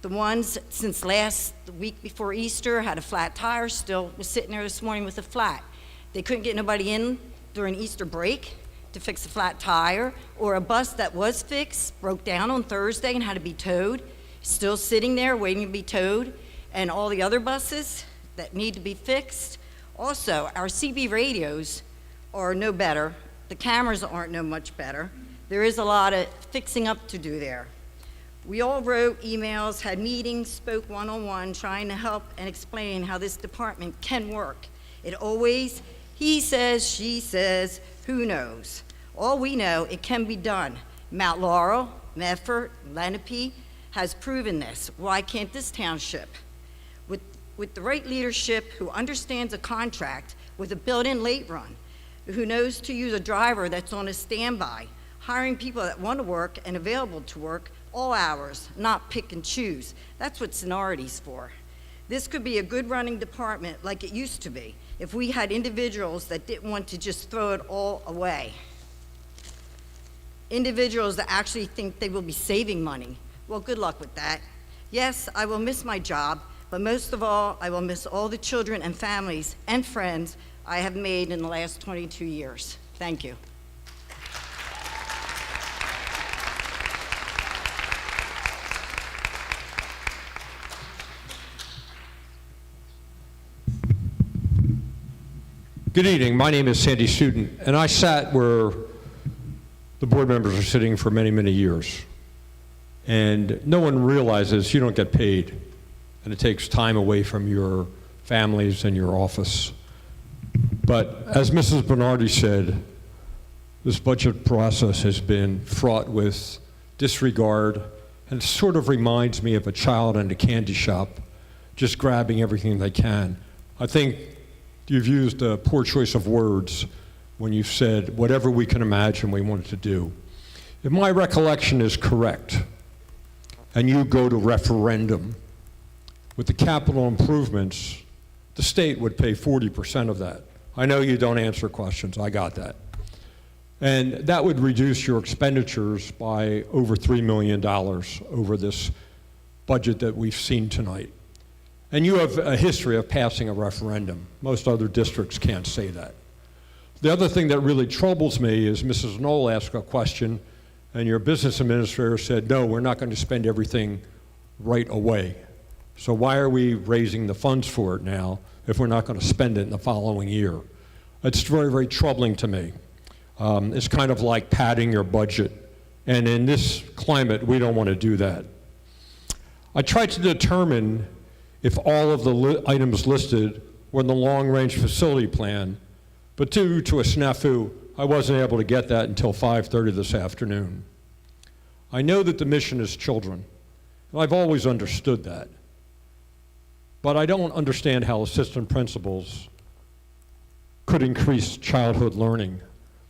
The ones since last week before Easter had a flat tire, still was sitting there this morning with a flat. They couldn't get nobody in during Easter break to fix a flat tire, or a bus that was fixed broke down on Thursday and had to be towed, still sitting there waiting to be towed, and all the other buses that need to be fixed. Also, our CB radios are no better. The cameras aren't no much better. There is a lot of fixing up to do there. We all wrote emails, had meetings, spoke one-on-one, trying to help and explain how this department can work. It always, he says, she says, who knows? All we know, it can be done. Mount Laurel, Medford, Lenape has proven this. Why can't this township? With the right leadership who understands a contract with a built-in late run, who knows to use a driver that's on a standby, hiring people that want to work and available to work all hours, not pick and choose. That's what seniority's for. This could be a good running department like it used to be if we had individuals that didn't want to just throw it all away. Individuals that actually think they will be saving money. Well, good luck with that. Yes, I will miss my job, but most of all, I will miss all the children and families and friends I have made in the last 22 years. Thank you. Good evening. My name is Sandy Student, and I sat where the board members are sitting for many, many years. And no one realizes you don't get paid, and it takes time away from your families and your office. But as Mrs. Bernardi said, this budget process has been fraught with disregard, and it sort of reminds me of a child in a candy shop just grabbing everything they can. I think you've used a poor choice of words when you've said whatever we can imagine we wanted to do. If my recollection is correct, and you go to referendum, with the capital improvements, the state would pay 40% of that. I know you don't answer questions, I got that. And that would reduce your expenditures by over $3 million over this budget that we've seen tonight. And you have a history of passing a referendum. Most other districts can't say that. The other thing that really troubles me is Mrs. Knoll asked a question, and your business administrator said, no, we're not going to spend everything right away. So why are we raising the funds for it now if we're not going to spend it in the following year? It's very, very troubling to me. It's kind of like padding your budget. And in this climate, we don't want to do that. I tried to determine if all of the items listed were in the long-range facility plan, but due to a snafu, I wasn't able to get that until 5:30 this afternoon. I know that the mission is children, and I've always understood that. But I don't understand how assistant principals could increase childhood learning,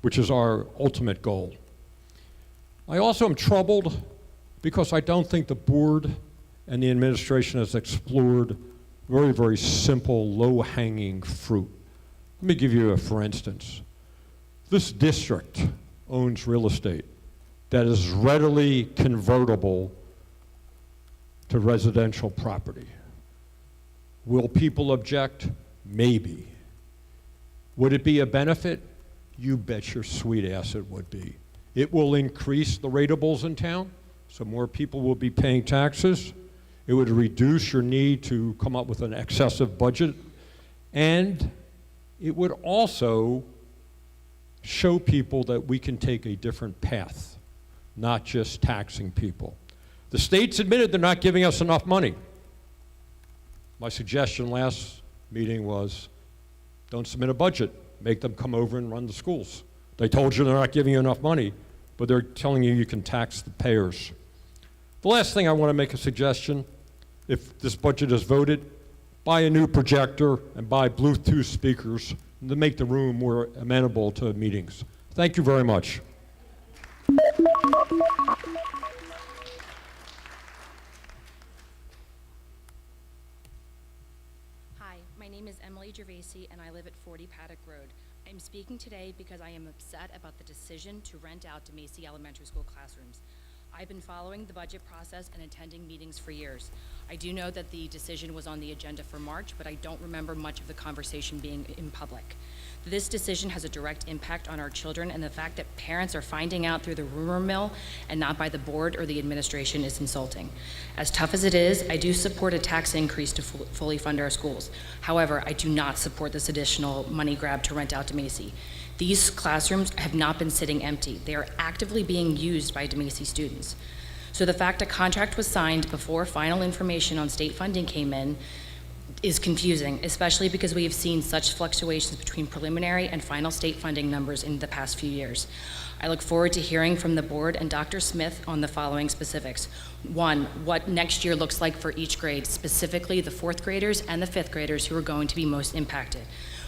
which is our ultimate goal. I also am troubled because I don't think the board and the administration has explored very, very simple, low-hanging fruit. Let me give you a for instance. This district owns real estate that is readily convertible to residential property. Will people object? Maybe. Would it be a benefit? You bet your sweet ass it would be. It will increase the ratables in town, so more people will be paying taxes. It would reduce your need to come up with an excessive budget, and it would also show people that we can take a different path, not just taxing people. The state's admitted they're not giving us enough money. My suggestion last meeting was Don't submit a budget. Make them come over and run the schools. They told you they're not giving you enough money, but they're telling you you can tax the payers. The last thing I want to make a suggestion, if this budget is voted, buy a new projector and buy Bluetooth speakers to make the room more amenable to meetings. Thank you very much. Hi, my name is Emily Gervasi and I live at 40 Paddock Road. I'm speaking today because I am upset about the decision to rent out DeMacy Elementary School classrooms. I've been following the budget process and attending meetings for years. I do know that the decision was on the agenda for March, but I don't remember much of the conversation being in public. This decision has a direct impact on our children, and the fact that parents are finding out through the rumor mill and not by the board or the administration is insulting. As tough as it is, I do support a tax increase to fully fund our schools. However, I do not support this additional money grab to rent out DeMacy. These classrooms have not been sitting empty. They are actively being used by DeMacy students. So the fact a contract was signed before final information on state funding came in is confusing, especially because we have seen such fluctuations between preliminary and final state funding numbers in the past few years. I look forward to hearing from the board and Dr. Smith on the following specifics. 1, what next year looks like for each grade, specifically the 4th graders and the 5th graders who are going to be most impacted,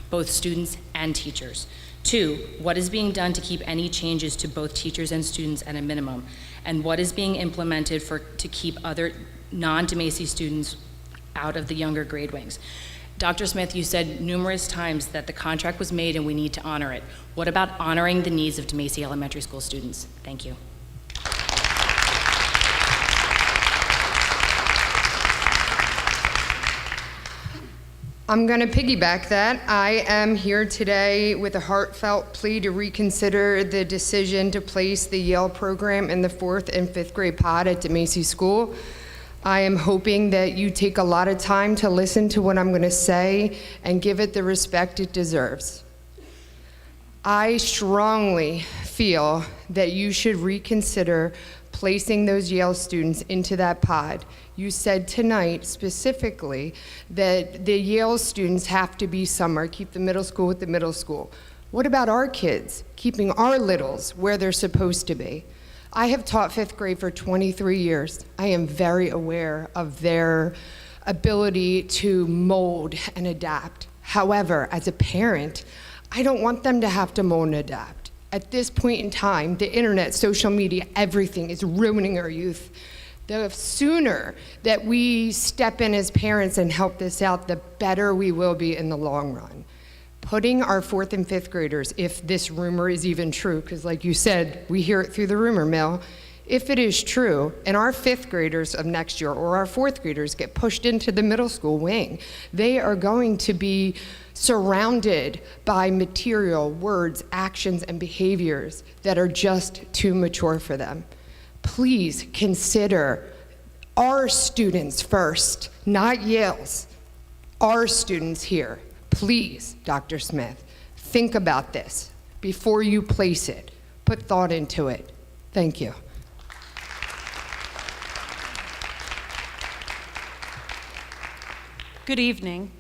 both students and teachers. 2, what is being done to keep any changes to both teachers and students at a minimum, and what is being implemented to keep other non-DeMacy students out of the younger grade wings. Dr. Smith, you said numerous times that the contract was made and we need to honor it. What about honoring the needs of DeMacy Elementary School students? Thank you. I'm going to piggyback that. I am here today with a heartfelt plea to reconsider the decision to place the Yale program in the 4th and 5th grade pod at DeMacy School. I am hoping that you take a lot of time to listen to what I'm going to say and give it the respect it deserves. I strongly feel that you should reconsider placing those Yale students into that pod. You said tonight specifically that the Yale students have to be somewhere, keep the middle school with the middle school. What about our kids, keeping our littles where they're supposed to be? I have taught 5th grade for 23 years. I am very aware of their ability to mold and adapt. However, as a parent, I don't want them to have to mold and adapt. At this point in time, the internet, social media, everything is ruining our youth. The sooner that we step in as parents and help this out, the better we will be in the long run. Putting our 4th and 5th graders, if this rumor is even true, because like you said, we hear it through the rumor mill, if it is true, and our 5th graders of next year or our 4th graders get pushed into the middle school wing, they are going to be surrounded by material, words, actions, and behaviors that are just too mature for them. Please consider our students first, not Yale's, our students here. Please, Dr. Smith, think about this before you place it. Put thought into it. Thank you. Good evening.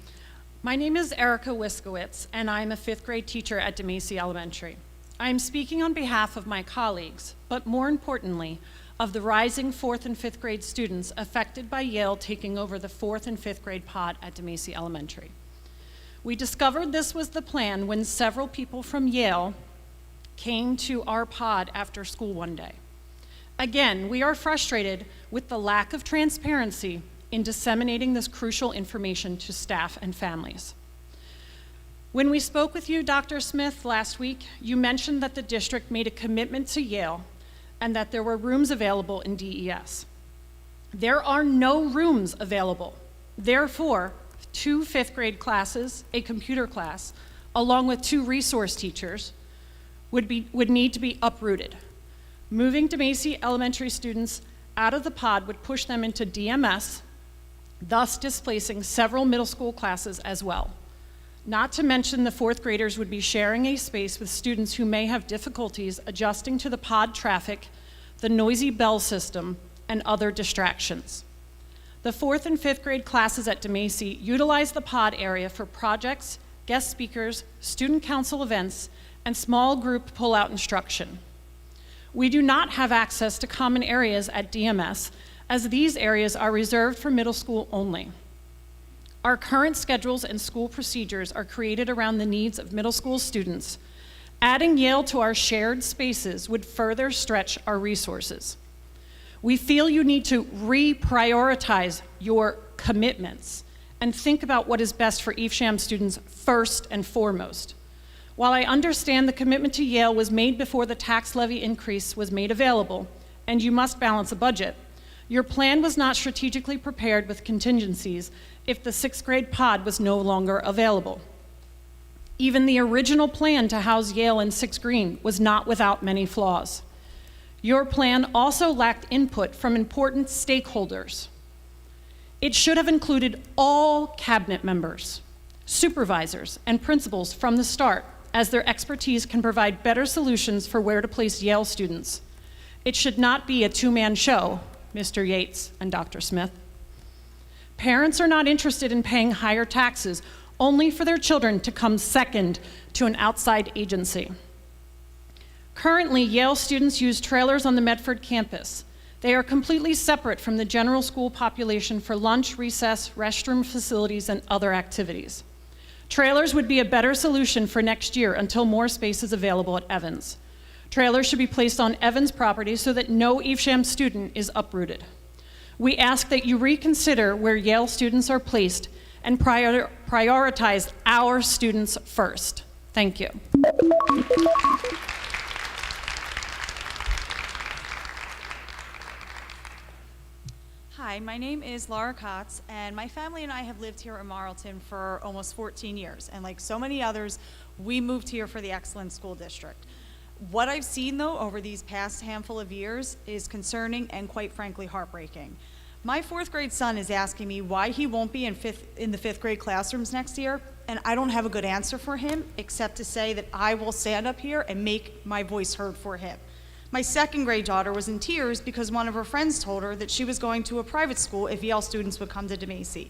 My name is Erica Wiskowitz, and I'm a 5th grade teacher at DeMacy Elementary. I'm speaking on behalf of my colleagues, but more importantly, of the rising 4th and 5th grade students affected by Yale taking over the 4th and 5th grade pod at DeMacy Elementary. We discovered this was the plan when several people from Yale came to our pod after school one day. Again, we are frustrated with the lack of transparency in disseminating this crucial information to staff and families. When we spoke with you, Dr. Smith, last week, you mentioned that the district made a commitment to Yale and that there were rooms available in DES. There are no rooms available. Therefore, 2 5th grade classes, a computer class, along with 2 resource teachers, would need to be uprooted. Moving DeMacy Elementary students out of the pod would push them into DMS, thus displacing several middle school classes as well. Not to mention the 4th graders would be sharing a space with students who may have difficulties adjusting to the pod traffic, the noisy bell system, and other distractions. The 4th and 5th grade classes at DeMacy utilize the pod area for projects, guest speakers, student council events, and small group pull-out instruction. We do not have access to common areas at DMS, as these areas are reserved for middle school only. Our current schedules and school procedures are created around the needs of middle school students. Adding Yale to our shared spaces would further stretch our resources. We feel you need to reprioritize your commitments and think about what is best for Evesham students first and foremost. While I understand the commitment to Yale was made before the tax levy increase was made available, and you must balance a budget, your plan was not strategically prepared with contingencies if the 6th grade pod was no longer available. Even the original plan to house Yale in 6 Green was not without many flaws. Your plan also lacked input from important stakeholders. It should have included all cabinet members, supervisors, and principals from the start, as their expertise can provide better solutions for where to place Yale students. It should not be a two-man show, Mr. Yates and Dr. Smith. Parents are not interested in paying higher taxes only for their children to come second to an outside agency. Currently, Yale students use trailers on the Medford campus. They are completely separate from the general school population for lunch, recess, restroom facilities, and other activities. Trailers would be a better solution for next year until more space is available at Evans. Trailers should be placed on Evans property so that no Evesham student is uprooted. We ask that you reconsider where Yale students are placed and prioritize our students first. Thank you. Hi, my name is Laura Kotz, and my family and I have lived here in Marlton for almost 14 years. And like so many others, we moved here for the Excellent School District. What I've seen, though, over these past handful of years is concerning and quite frankly heartbreaking. My 4th grade son is asking me why he won't be in the 5th grade classrooms next year, and I don't have a good answer for him except to say that I will stand up here and make my voice heard for him. My 2nd grade daughter was in tears because one of her friends told her that she was going to a private school if Yale students would come to DeMacy.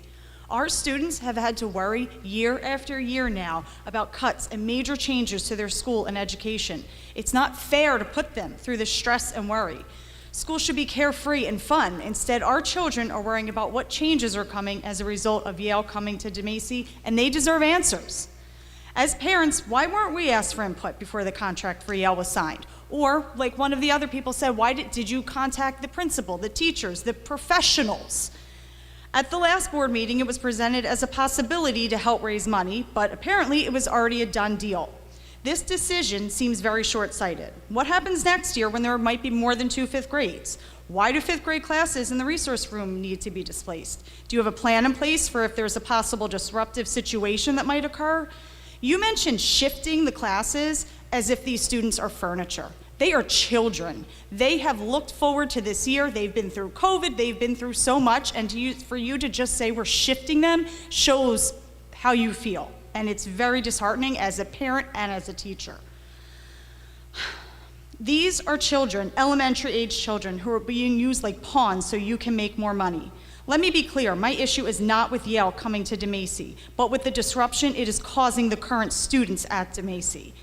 Our students have had to worry year after year now about cuts and major changes to their school and education. It's not fair to put them through the stress and worry. School should be carefree and fun. Instead, our children are worrying about what changes are coming as a result of Yale coming to DeMacy, and they deserve answers. As parents, why weren't we asked for input before the contract for Yale was signed? Or, like one of the other people said, why did you contact the principal, the teachers, the professionals? At the last board meeting, it was presented as a possibility to help raise money, but apparently it was already a done deal. This decision seems very short-sighted. What happens next year when there might be more than 2 5th grades? Why do 5th grade classes in the resource room need to be displaced? Do you have a plan in place for if there's a possible disruptive situation that might occur? You mentioned shifting the classes as if these students are furniture. They are children. They have looked forward to this year. They've been through COVID. They've been through so much. And for you to just say we're shifting them shows how you feel. And it's very disheartening as a parent and as a teacher. These are children, elementary age children, who are being used like pawns so you can make more money. Let me be clear, my issue is not with Yale coming to DeMacy, but with the disruption it is causing the current students at DeMacy.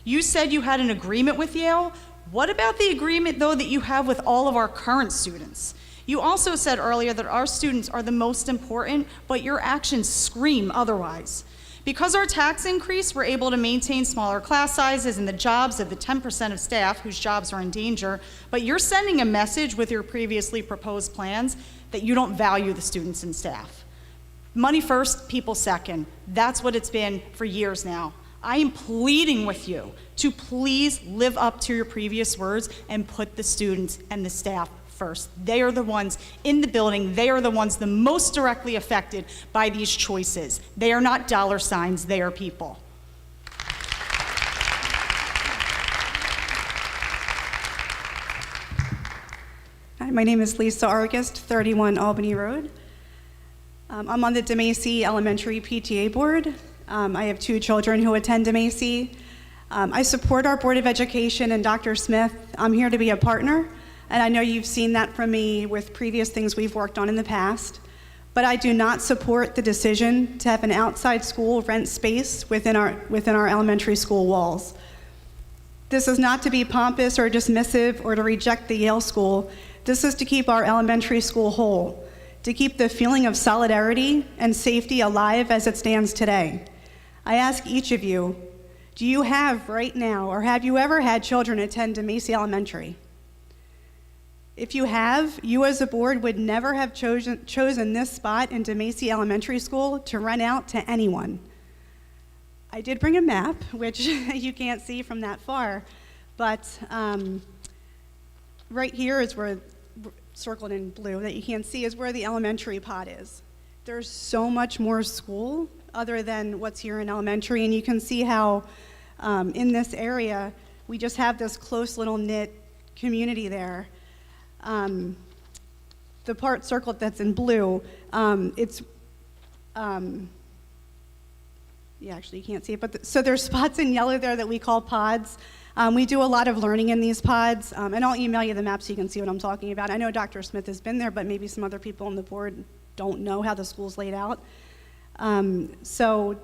You said you had an agreement with Yale. What about the agreement, though, that you have with all of our current students? You also said earlier that our students are the most important, but your actions scream otherwise. Because our tax increase, we're able to maintain smaller class sizes and the jobs of the 10% of staff whose jobs are in danger, but you're sending a message with your previously proposed plans that you don't value the students and staff. Money first, people second. That's what it's been for years now. I am pleading with you to please live up to your previous words and put the students and the staff first. They are the ones in the building. They are the ones the most directly affected by these choices. They are not dollar signs. They are people. Hi, my name is Lisa Argist, 31 Albany Road. I'm on the DeMacy Elementary PTA Board. I have 2 children who attend DeMacy. I support our Board of Education and Dr. Smith. I'm here to be a partner, and I know you've seen that from me with previous things we've worked on in the past. but I do not support the decision to have an outside school rent space within our elementary school walls. This is not to be pompous or dismissive or to reject the Yale School. This is to keep our elementary school whole, to keep the feeling of solidarity and safety alive as it stands today. I ask each of you, do you have right now, or have you ever had children attend DeMacy Elementary? If you have, you as a board would never have chosen this spot in DeMacy Elementary School to rent out to anyone. I did bring a map, which you can't see from that far, but right here is where, circled in blue, that you can't see, is where the elementary pod is. There's so much more school other than what's here in elementary, and you can see how in this area, we just have this close little knit community there. The part circled that's in blue, yeah, actually you can't see it, but so there's spots in yellow there that we call pods. We do a lot of learning in these pods, and I'll email you the map so you can see what I'm talking about. I know Dr. Smith has been there, but maybe some other people on the board don't know how the school's laid out. So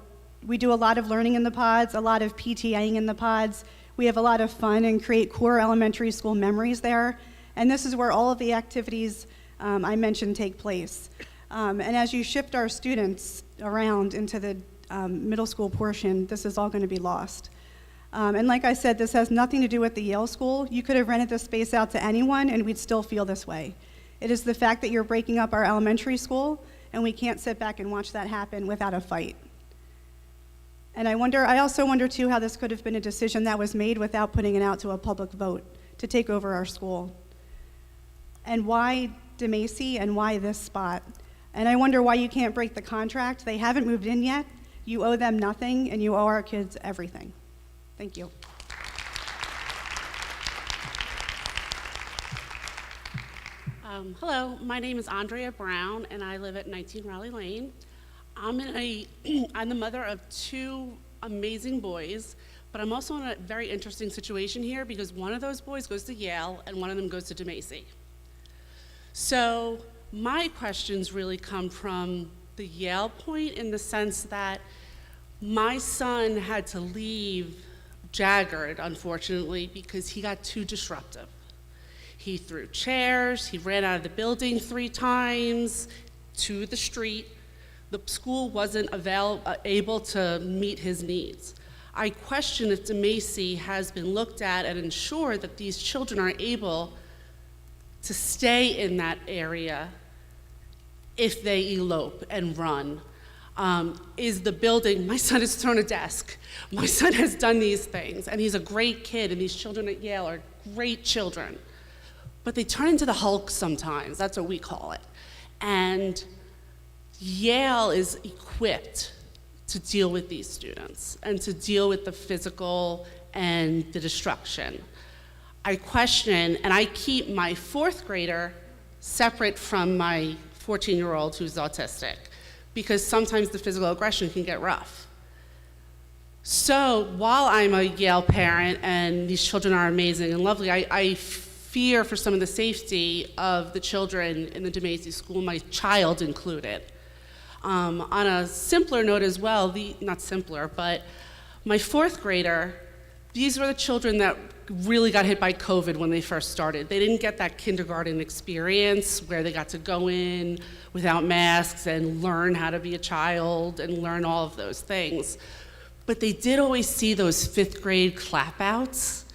we do a lot of learning in the pods, a lot of PTAing in the pods. We have a lot of fun and create core elementary school memories there. And this is where all of the activities I mentioned take place. And as you shift our students around into the middle school portion, this is all going to be lost. And like I said, this has nothing to do with the Yale School. You could have rented this space out to anyone and we'd still feel this way. It is the fact that you're breaking up our elementary school, and we can't sit back and watch that happen without a fight. And I also wonder too how this could have been a decision that was made without putting it out to a public vote to take over our school. And why DeMacy and why this spot? And I wonder why you can't break the contract. They haven't moved in yet. You owe them nothing, and you owe our kids everything. Thank you. Hello, my name is Andrea Brown, and I live at 19 Raleigh Lane. I'm the mother of two amazing boys, but I'm also in a very interesting situation here because one of those boys goes to Yale and one of them goes to DeMacy. So my questions really come from the Yale point in the sense that my son had to leave Jaggard, unfortunately, because he got too disruptive. He threw chairs, he ran out of the building 3 times to the street. The school wasn't able to meet his needs. I question if DeMacy has been looked at and ensured that these children are able to stay in that area if they elope and run. Is the building, my son has thrown a desk, my son has done these things, and he's a great kid, and these children at Yale are great children. But they turn into the Hulk sometimes, that's what we call it. And Yale is equipped to deal with these students and to deal with the physical and the destruction. I question, and I keep my 4th grader separate from my 14-year-old who's autistic, because sometimes the physical aggression can get rough. So while I'm a Yale parent and these children are amazing and lovely, I fear for some of the safety of the children in the DeMacy school, my child included. On a simpler note as well, not simpler, but my 4th grader, these were the children that really got hit by COVID when they first started. They didn't get that kindergarten experience where they got to go in without masks and learn how to be a child and learn all of those things. But they did always see those 5th grade clapouts.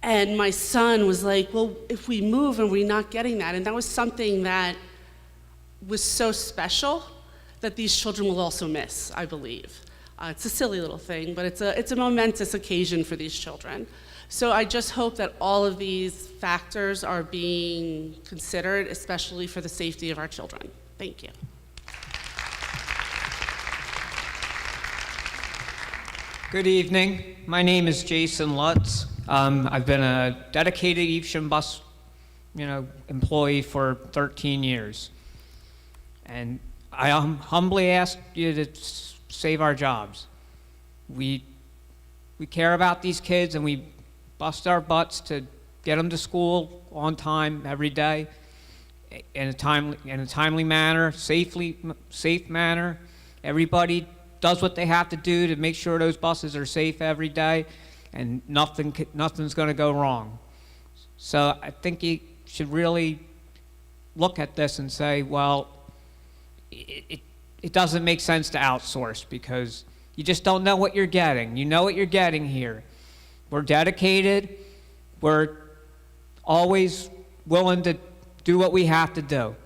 And my son was like, well, if we move and we're not getting that, and that was something that was so special that these children will also miss, I believe. It's a silly little thing, but it's a momentous occasion for these children. So I just hope that all of these factors are being considered, especially for the safety of our children. Thank you. Good evening. My name is Jason Lutz. I've been a dedicated Evesham bus, employee for 13 years. And I humbly ask you to save our jobs. We care about these kids and we bust our butts to get them to school on time every day. in a timely manner, safe manner. Everybody does what they have to do to make sure those buses are safe every day, and nothing's going to go wrong. So I think you should really look at this and say, well, it doesn't make sense to outsource because you just don't know what you're getting. You know what you're getting here. We're dedicated. We're always willing to do what we have to do.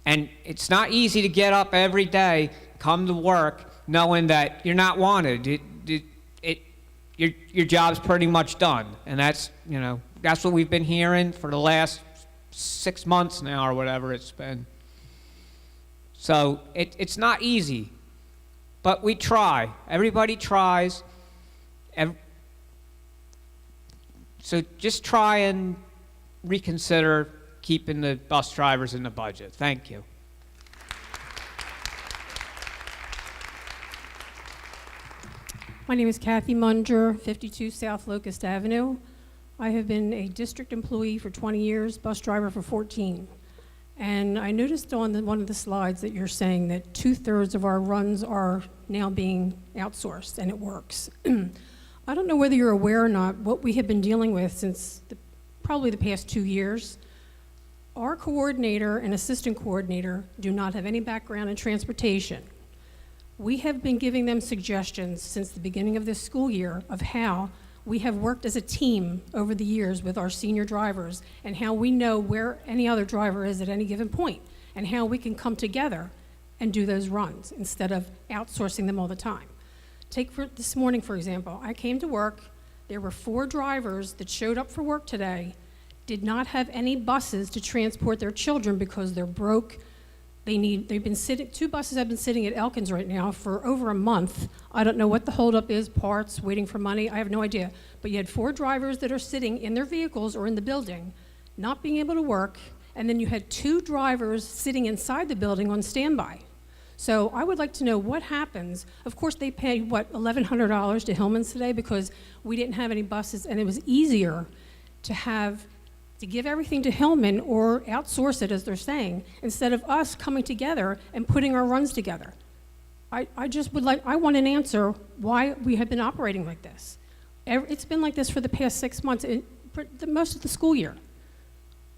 And it's not easy to get up every day, come to work, knowing that you're not wanted. Your job's pretty much done. And that's what we've been hearing for the last 6 months now or whatever it's been. So it's not easy, but we try. Everybody tries. So just try and reconsider keeping the bus drivers in the budget. Thank you. My name is Kathy Munger, 52 South Locust Avenue. I have been a district employee for 20 years, bus driver for 14. And I noticed on one of the slides that you're saying that 2/3 of our runs are now being outsourced, and it works. I don't know whether you're aware or not what we have been dealing with since probably the past 2 years. Our coordinator and assistant coordinator do not have any background in transportation. We have been giving them suggestions since the beginning of this school year of how we have worked as a team over the years with our senior drivers and how we know where any other driver is at any given point and how we can come together and do those runs instead of outsourcing them all the time. Take this morning, for example. I came to work. There were 4 drivers that showed up for work today, did not have any buses to transport their children because they're broke. They've been sitting, 2 buses have been sitting at Elkins right now for over a month. I don't know what the holdup is, parts, waiting for money, I have no idea. But you had 4 drivers that are sitting in their vehicles or in the building, not being able to work, and then you had 2 drivers sitting inside the building on standby. So I would like to know what happens. Of course, they pay, $1,100 to Hillman's today because we didn't have any buses, and it was easier to give everything to Hillman or outsource it, as they're saying, instead of us coming together and putting our runs together. I want an answer why we have been operating like this. It's been like this for the past 6 months, for most of the school year.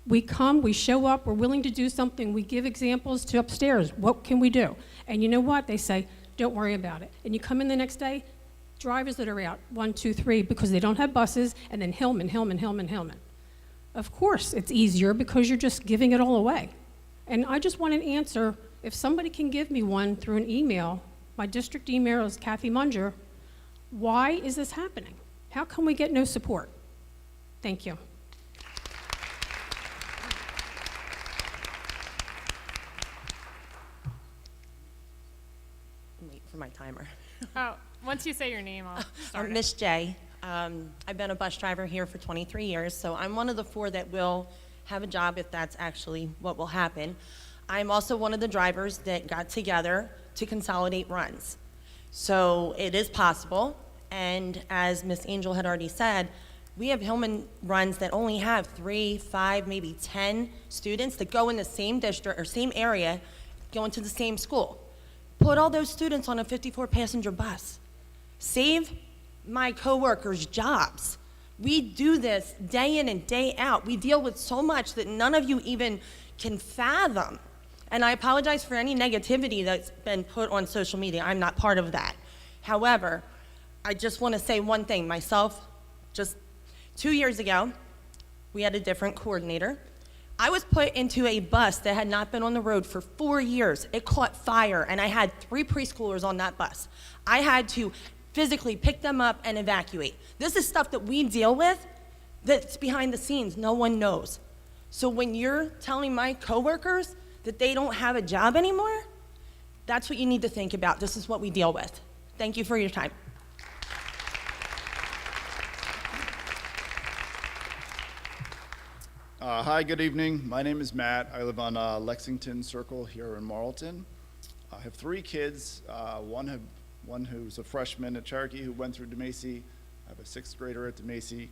We come, we show up, we're willing to do something, we give examples to upstairs. What can we do? And you know what? They say, don't worry about it. And you come in the next day, drivers that are out, 1, 2, 3, because they don't have buses, and then Hillman. Of course, it's easier because you're just giving it all away. And I just want an answer. If somebody can give me one through an email, my district email is Kathy Munger. Why is this happening? How come we get no support? Thank you. Wait for my timer. Oh, once you say your name, I'll start I'm Miss J. I've been a bus driver here for 23 years, so I'm one of the 4 that will have a job if that's actually what will happen. I'm also one of the drivers that got together to consolidate runs. So it is possible, and as Miss Angel had already said, we have Hillman runs that only have 3, 5, maybe 10 students that go in the same district or same area, going to the same school. Put all those students on a 54-passenger bus. Save my coworkers' jobs. We do this day in and day out. We deal with so much that none of you even can fathom. And I apologize for any negativity that's been put on social media. I'm not part of that. However, I just want to say one thing. Myself, just 2 years ago, we had a different coordinator. I was put into a bus that had not been on the road for 4 years. It caught fire, and I had 3 preschoolers on that bus. I had to physically pick them up and evacuate. This is stuff that we deal with that's behind the scenes. No one knows. So when you're telling my coworkers that they don't have a job anymore, that's what you need to think about. This is what we deal with. Thank you for your time. Hi, good evening. My name is Matt. I live on Lexington Circle here in Marlton. I have 3 kids. One who's a freshman at Cherokee who went through DeMacy. I have a 6th grader at DeMacy,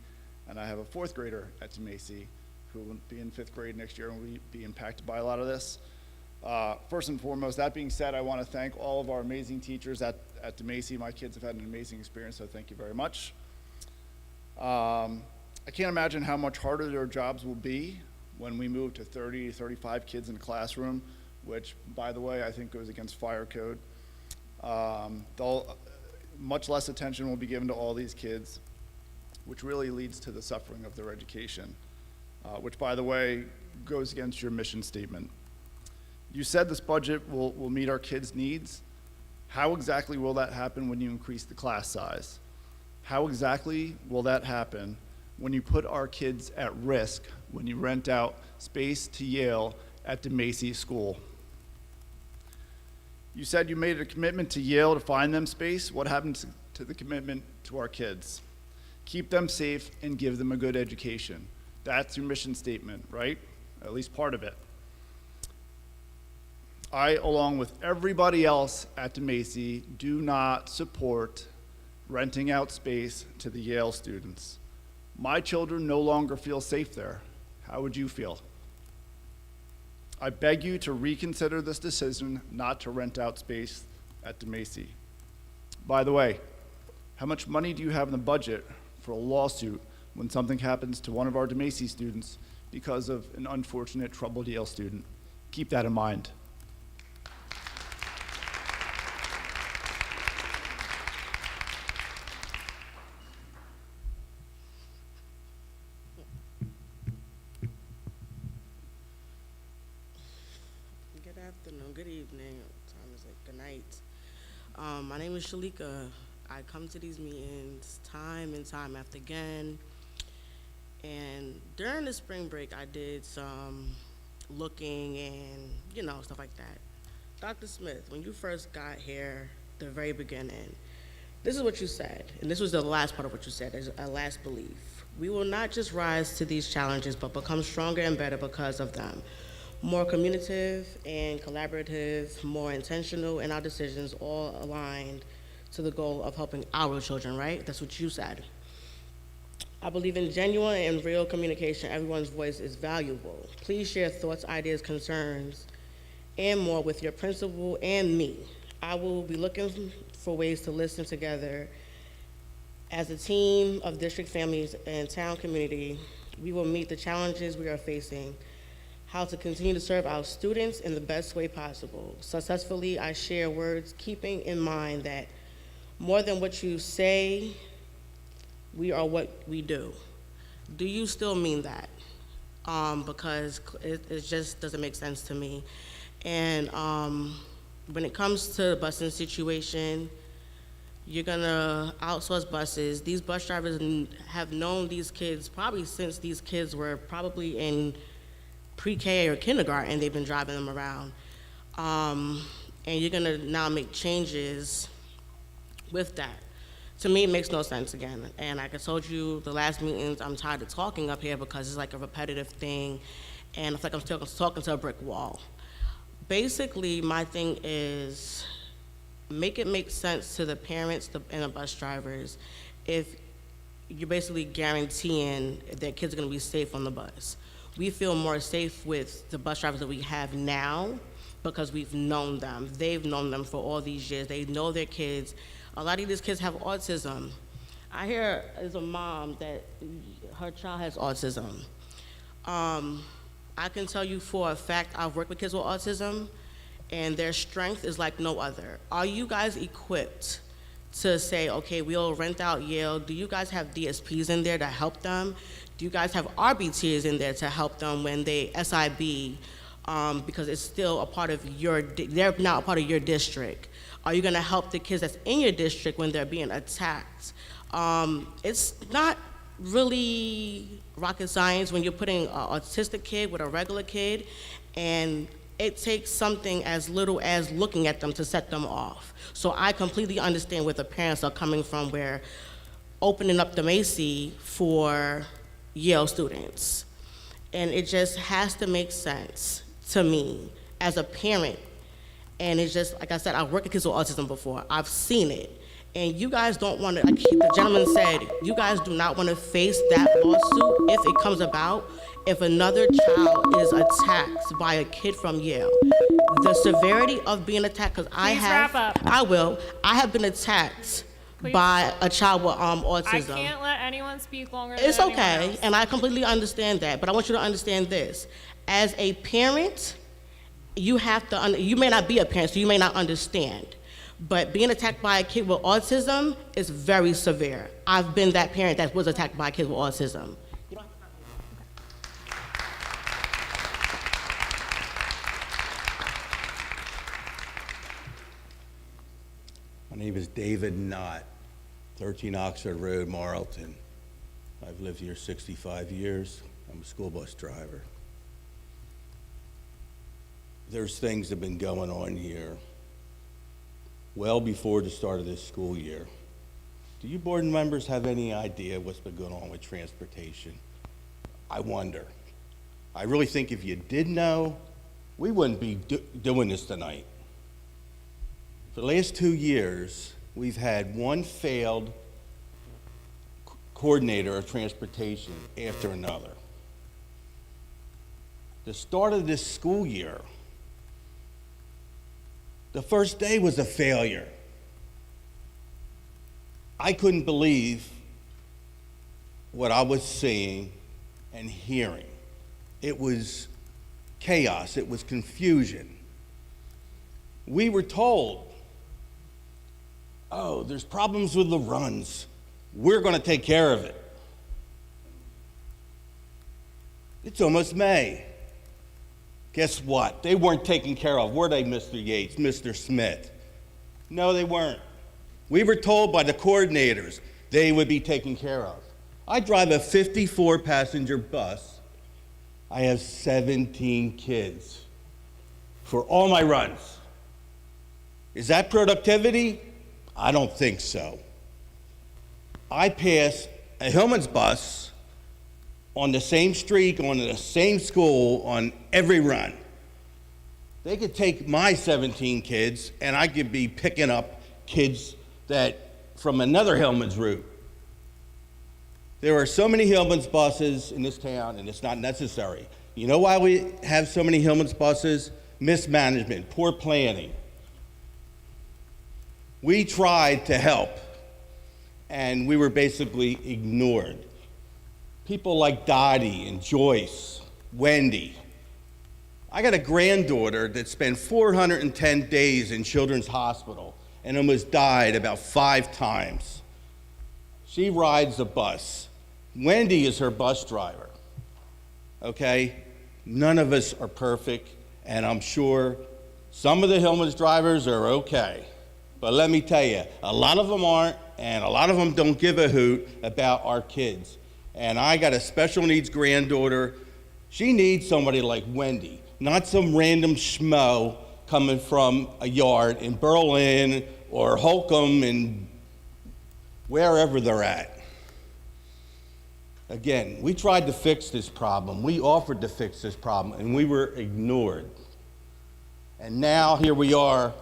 and I have a 4th grader at DeMacy who will be in 5th grade next year and will be impacted by a lot of this. First and foremost, that being said, I want to thank all of our amazing teachers at DeMacy. My kids have had an amazing experience, so thank you very much. I can't imagine how much harder their jobs will be when we move to 30, 35 kids in a classroom, which, by the way, I think goes against fire code. Much less attention will be given to all these kids, which really leads to the suffering of their education, which, by the way, goes against your mission statement. You said this budget will meet our kids' needs. How exactly will that happen when you increase the class size? How exactly will that happen when you put our kids at risk when you rent out space to Yale at DeMacy School? You said you made a commitment to Yale to find them space. What happened to the commitment to our kids? Keep them safe and give them a good education. That's your mission statement, right? At least part of it. I, along with everybody else at DeMacy, do not support renting out space to the Yale students. My children no longer feel safe there. How would you feel? I beg you to reconsider this decision not to rent out space at DeMacy. By the way, how much money do you have in the budget for a lawsuit when something happens to one of our DeMacy students because of an unfortunate troubled Yale student? Keep that in mind. Good afternoon, good evening, time is like good night. My name is Shalika. I come to these meetings time and time after again. And during the spring break, I did some looking and, stuff like that. Dr. Smith, when you first got here, the very beginning, this is what you said, and this was the last part of what you said, as a last belief. We will not just rise to these challenges, but become stronger and better because of them. More communicative and collaborative, more intentional in our decisions, all aligned to the goal of helping our children, right? That's what you said. I believe in genuine and real communication. Everyone's voice is valuable. Please share thoughts, ideas, concerns, and more with your principal and me. I will be looking for ways to listen together. As a team of district families and town community, we will meet the challenges we are facing, how to continue to serve our students in the best way possible. Successfully, I share words keeping in mind that more than what you say, we are what we do. Do you still mean that? Because it just doesn't make sense to me. And when it comes to the busing situation, you're gonna outsource buses. These bus drivers have known these kids probably since these kids were probably in pre-K or kindergarten, they've been driving them around. And you're gonna now make changes with that. To me, it makes no sense again. And like I told you, the last meetings, I'm tired of talking up here because it's like a repetitive thing, and I feel like I'm still talking to a brick wall. Basically, my thing is, make it make sense to the parents and the bus drivers if you're basically guaranteeing that kids are gonna be safe on the bus. We feel more safe with the bus drivers that we have now because we've known them. They've known them for all these years. They know their kids. A lot of these kids have autism. I hear as a mom that her child has autism. I can tell you for a fact, I've worked with kids with autism, and their strength is like no other. Are you guys equipped to say, okay, we'll rent out Yale? Do you guys have DSPs in there to help them? Do you guys have RBTs in there to help them when they SIB, because it's still a part of they're now a part of your district? Are you gonna help the kids that's in your district when they're being attacked? It's not really rocket science when you're putting an autistic kid with a regular kid, and it takes something as little as looking at them to set them off. So I completely understand where the parents are coming from, where opening up DeMacy for Yale students. And it just has to make sense to me as a parent. And it's just, like I said, I've worked with kids with autism before. I've seen it. And you guys don't want to, like the gentleman said, you guys do not want to face that lawsuit if it comes about, if another child is attacked by a kid from Yale. The severity of being attacked, because I have, wrap up. I have been attacked Please. by a child with autism. I can't let anyone speak longer It's than anyone okay, else. and I completely understand that, but I want you to understand this. As a parent, you have to, you may not be a parent, so you may not understand, but being attacked by a kid with autism is very severe. I've been that parent that was attacked by a kid with autism. My name is David Knott, 13 Oxford Road, Marlton. I've lived here 65 years. I'm a school bus driver. There's things that have been going on here well before the start of this school year. Do you board members have any idea what's been going on with transportation? I wonder. I really think if you did know, we wouldn't be doing this tonight. For the last 2 years, we've had one failed coordinator of transportation after another. The start of this school year, the first day was a failure. I couldn't believe what I was seeing and hearing. It was chaos, it was confusion. We were told, oh, there's problems with the runs. We're going to take care of it. It's almost May. Guess what? They weren't taken care of. Were they, Mr. Yates, Mr. Smith? No, they weren't. We were told by the coordinators they would be taken care of. I drive a 54-passenger bus. I have 17 kids for all my runs. Is that productivity? I don't think so. I pass a Hillman's bus on the same street, going to the same school on every run. They could take my 17 kids, and I could be picking up kids that from another Hillman's route. There are so many Hillman's buses in this town, and it's not necessary. You know why we have so many Hillman's buses? Mismanagement, poor planning. We tried to help, and we were basically ignored. People like Dottie and Joyce, Wendy. I got a granddaughter that spent 410 days in Children's Hospital and almost died about 5 times. She rides a bus. Wendy is her bus driver, okay? None of us are perfect, and I'm sure some of the Hillman's drivers are okay. But let me tell you, a lot of them aren't, and a lot of them don't give a hoot about our kids. And I got a special needs granddaughter. She needs somebody like Wendy, not some random schmo coming from a yard in Berlin or Holcomb and wherever they're at. Again, we tried to fix this problem. We offered to fix this problem, and we were ignored. And now here we are.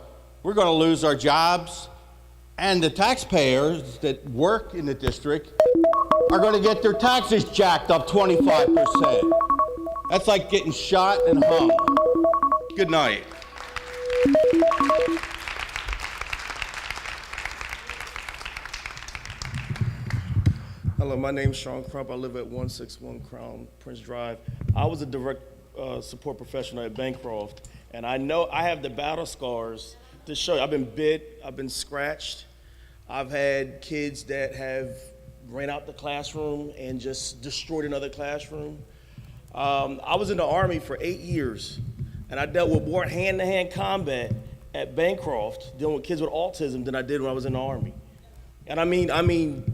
We're going to lose our jobs, and the taxpayers that work in the district are going to get their taxes jacked up 25%. That's like getting shot and hung. Good night. Hello, my name is Sean Crump. I live at 161 Crown Prince Drive. I was a direct support professional at Bancroft, and I know I have the battle scars to show you. I've been bit, I've been scratched. I've had kids that have ran out the classroom and just destroyed another classroom. I was in the Army for 8 years, and I dealt with more hand-to-hand combat at Bancroft dealing with kids with autism than I did when I was in the Army. And I mean,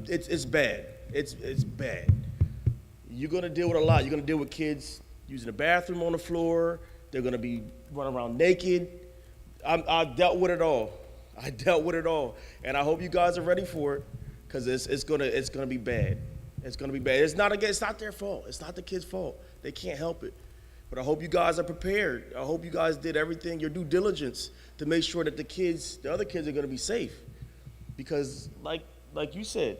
it's bad. It's bad. You're gonna deal with a lot. You're gonna deal with kids using the bathroom on the floor. They're gonna be running around naked. I dealt with it all. I dealt with it all, and I hope you guys are ready for it, because it's gonna be bad. It's gonna be bad. It's not their fault. It's not the kids' fault. They can't help it. But I hope you guys are prepared. I hope you guys did everything, your due diligence, to make sure that the other kids are gonna be safe. Because like you said,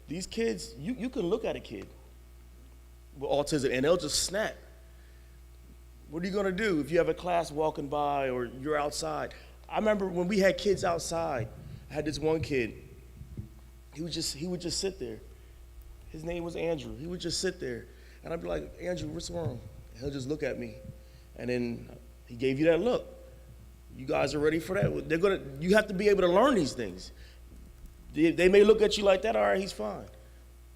these kids, you can look at a kid with autism and they'll just snap. What are you gonna do if you have a class walking by or you're outside? I remember when we had kids outside, I had this one kid, he would just sit there. His name was Andrew. He would just sit there. And I'd be like, Andrew, what's wrong? And he'll just look at me. And then he gave you that look. You guys are ready for that? You have to be able to learn these things. They may look at you like that, all right, he's fine.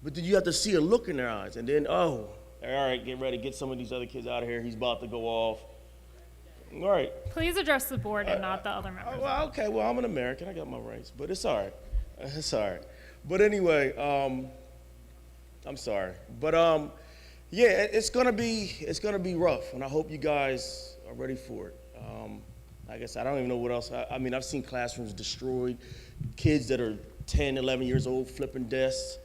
But then you have to see a look in their eyes. And then, oh, all right, get ready, get some of these other kids out of here. He's about to go off. All right. Please address the board and not the other members. Well, okay, well, I'm an American. I got my rights. But it's all right. It's all right. But anyway, I'm sorry. But yeah, it's gonna be rough, and I hope you guys are ready for it. Like I said, I don't even know what else. I mean, I've seen classrooms destroyed, kids that are 10, 11 years old flipping desks.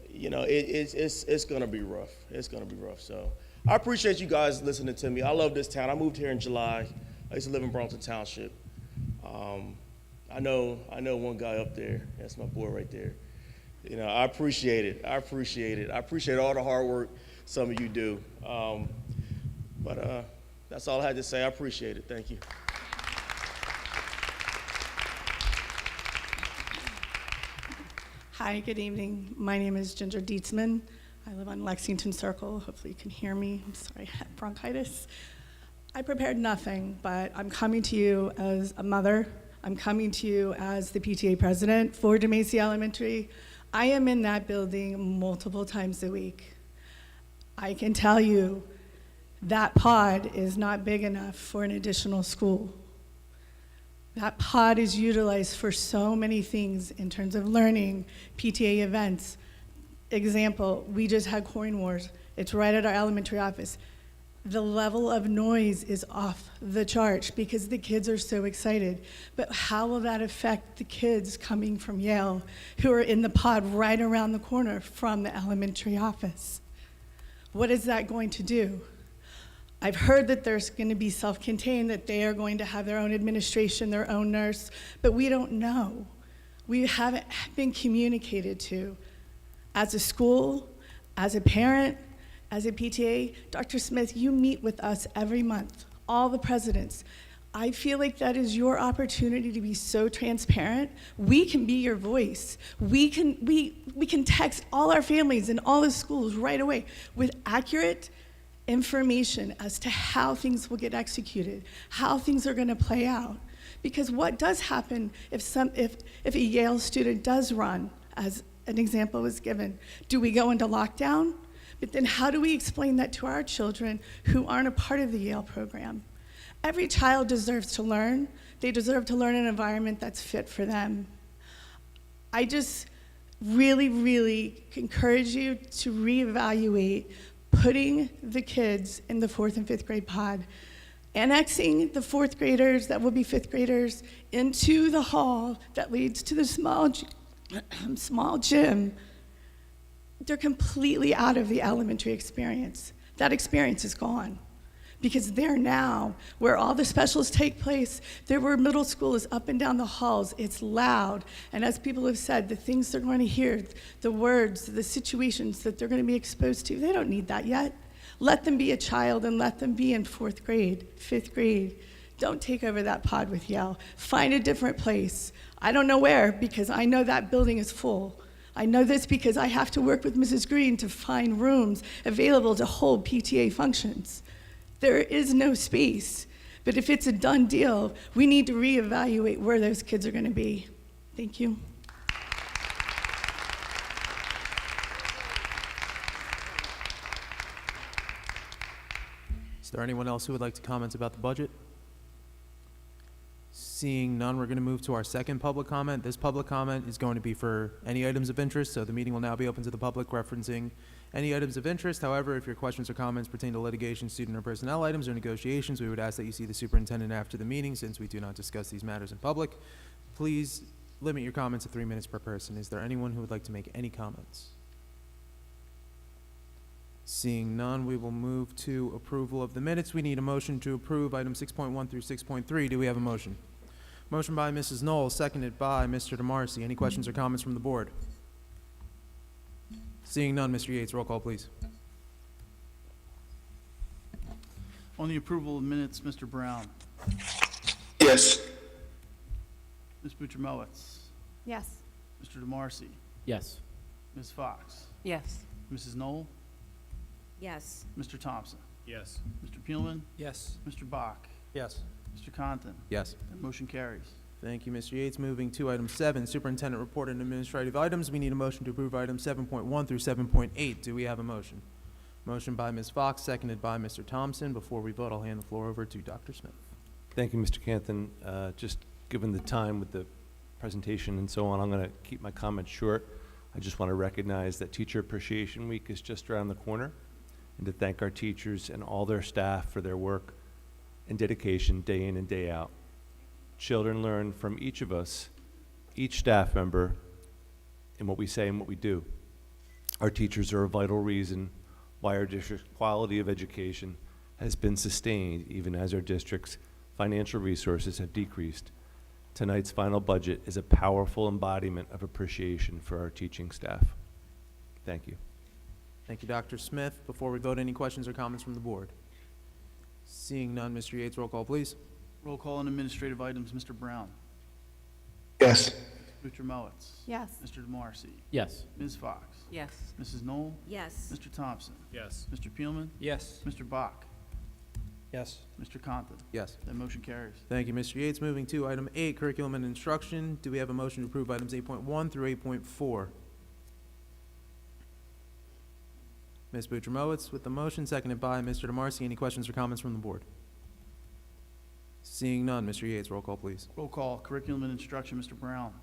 You know, it's gonna be rough. It's gonna be rough. So I appreciate you guys listening to me. I love this town. I moved here in July. I used to live in Marlton Township. I know one guy up there. That's my boy right there. You know, I appreciate it. I appreciate all the hard work some of you do. But that's all I had to say. I appreciate it. Thank you. Hi, good evening. My name is Ginger Dietzman. I live on Lexington Circle. Hopefully you can hear me. I'm sorry, I have bronchitis. I prepared nothing, but I'm coming to you as a mother. I'm coming to you as the PTA president for DeMacy Elementary. I am in that building multiple times a week. I can tell you that pod is not big enough for an additional school. That pod is utilized for so many things in terms of learning, PTA events. Example, we just had Coin Wars. It's right at our elementary office. The level of noise is off the charts because the kids are so excited. But how will that affect the kids coming from Yale who are in the pod right around the corner from the elementary office? What is that going to do? I've heard that there's going to be self-contained, that they are going to have their own administration, their own nurse, but we don't know. We haven't been communicated to. As a school, as a parent, as a PTA, Dr. Smith, you meet with us every month, all the presidents. I feel like that is your opportunity to be so transparent. We can be your voice. We can text all our families in all the schools right away with accurate information as to how things will get executed, how things are going to play out. Because what does happen if a Yale student does run, as an example was given? Do we go into lockdown? But then how do we explain that to our children who aren't a part of the Yale program? Every child deserves to learn. They deserve to learn in an environment that's fit for them. I just really, really encourage you to reevaluate putting the kids in the 4th and 5th grade pod, annexing the 4th graders that will be 5th graders into the hall that leads to the small gym. They're completely out of the elementary experience. That experience is gone because they're now where all the specials take place. They're where middle school is up and down the halls. It's loud. And as people have said, the things they're going to hear, the words, the situations that they're going to be exposed to, they don't need that yet. Let them be a child and let them be in 4th grade, 5th grade. Don't take over that pod with Yale. Find a different place. I don't know where because I know that building is full. I know this because I have to work with Mrs. Green to find rooms available to hold PTA functions. There is no space, but if it's a done deal, we need to reevaluate where those kids are going to be. Thank you. Is there anyone else who would like to comment about the budget? Seeing none, we're going to move to our second public comment. This public comment is going to be for any items of interest, so the meeting will now be open to the public referencing any items of interest. However, if your questions or comments pertain to litigation, student or personnel items, or negotiations, we would ask that you see the superintendent after the meeting, since we do not discuss these matters in public. Please limit your comments to 3 minutes per person. Is there anyone who would like to make any comments? Seeing none, we will move to approval of the minutes. We need a motion to approve items 6.1 through 6.3. Do we have a motion? Motion by Mrs. Knoll, seconded by Mr. DeMarcy. Any questions or comments from the board? Seeing none, Mr. Yates, roll call, please. On the approval of minutes, Mr. Brown. Yes. Ms. Butchermowitz. Yes. Mr. DeMarcy. Yes. Ms. Fox. Yes. Mrs. Knoll. Yes. Mr. Thompson. Yes. Mr. Peelman. Yes. Mr. Bach. Yes. Mr. Conton. Yes. That motion carries. Thank you, Mr. Yates. Moving to item 7, Superintendent Report and Administrative Items. We need a motion to approve items 7.1 through 7.8. Do we have a motion? Motion by Ms. Fox, seconded by Mr. Thompson. Before we vote, I'll hand the floor over to Dr. Smith. Thank you, Mr. Canton. Just given the time with the presentation and so on, I'm going to keep my comments short. I just want to recognize that Teacher Appreciation Week is just around the corner, and to thank our teachers and all their staff for their work and dedication day in and day out. Children learn from each of us, each staff member, in what we say and what we do. Our teachers are a vital reason why our district's quality of education has been sustained even as our district's financial resources have decreased. Tonight's final budget is a powerful embodiment of appreciation for our teaching staff. Thank you. Thank you, Dr. Smith. Before we vote, any questions or comments from the board? Seeing none, Mr. Yates, roll call, please. Roll call on administrative items, Mr. Brown. Yes. Butchermowitz. Yes. Mr. DeMarcy. Yes. Ms. Fox. Yes. Mrs. Knoll. Yes. Mr. Thompson. Yes. Mr. Peelman. Yes. Mr. Bach. Yes. Mr. Conton. Yes. That motion carries. Thank you, Mr. Yates. Moving to item 8, Curriculum and Instruction. Do we have a motion to approve items 8.1 through 8.4? Ms. Butchermowitz with the motion, seconded by Mr. DeMarcy. Any questions or comments from the board? Seeing none, Mr. Yates, roll call, please. Roll call, curriculum and instruction, Mr. Brown.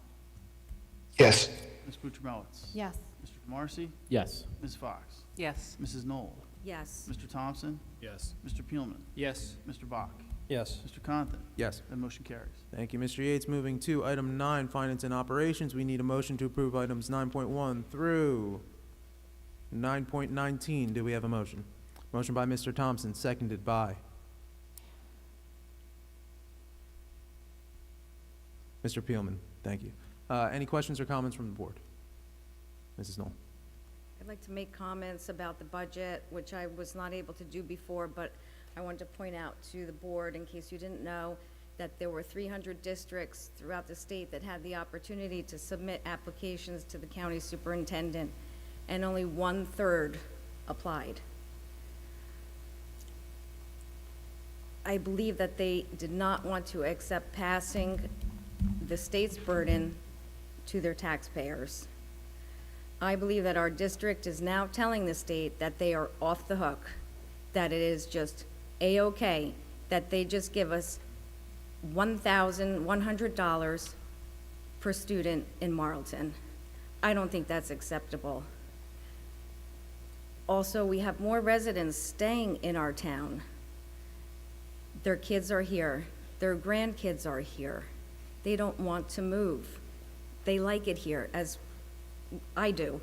Yes. Ms. Butchermowitz. Yes. Mr. DeMarcy. Yes. Ms. Fox. Yes. Mrs. Knoll. Yes. Mr. Thompson. Yes. Mr. Peelman. Yes. Mr. Bach. Yes. Mr. Conton. Yes. That motion carries. Thank you, Mr. Yates. Moving to item 9, Finance and Operations. We need a motion to approve items 9.1 through 9.19. Do we have a motion? Motion by Mr. Thompson, seconded by Mr. Peelman. Thank you. Any questions or comments from the board? Mrs. Knoll. I'd like to make comments about the budget, which I was not able to do before, but I wanted to point out to the board, in case you didn't know, that there were 300 districts throughout the state that had the opportunity to submit applications to the county superintendent, and only 1/3 applied. I believe that they did not want to accept passing the state's burden to their taxpayers. I believe that our district is now telling the state that they are off the hook, that it is just A-OK, that they just give us $1,100 per student in Marlton. I don't think that's acceptable. Also, we have more residents staying in our town. Their kids are here. Their grandkids are here. They don't want to move. They like it here, as I do.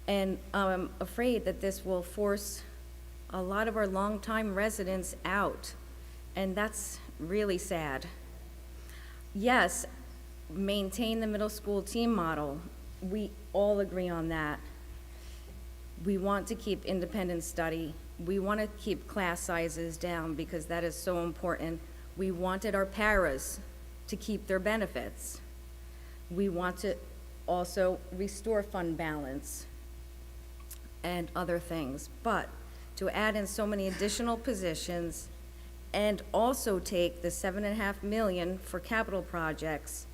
And I'm afraid that this will force a lot of our longtime residents out, and that's really sad. Yes, maintain the middle school team model. We all agree on that. We want to keep independent study. We want to keep class sizes down because that is so important. We wanted our paras to keep their benefits. We want to also restore fund balance and other things. But to add in so many additional positions and also take the $7.5 million for capital projects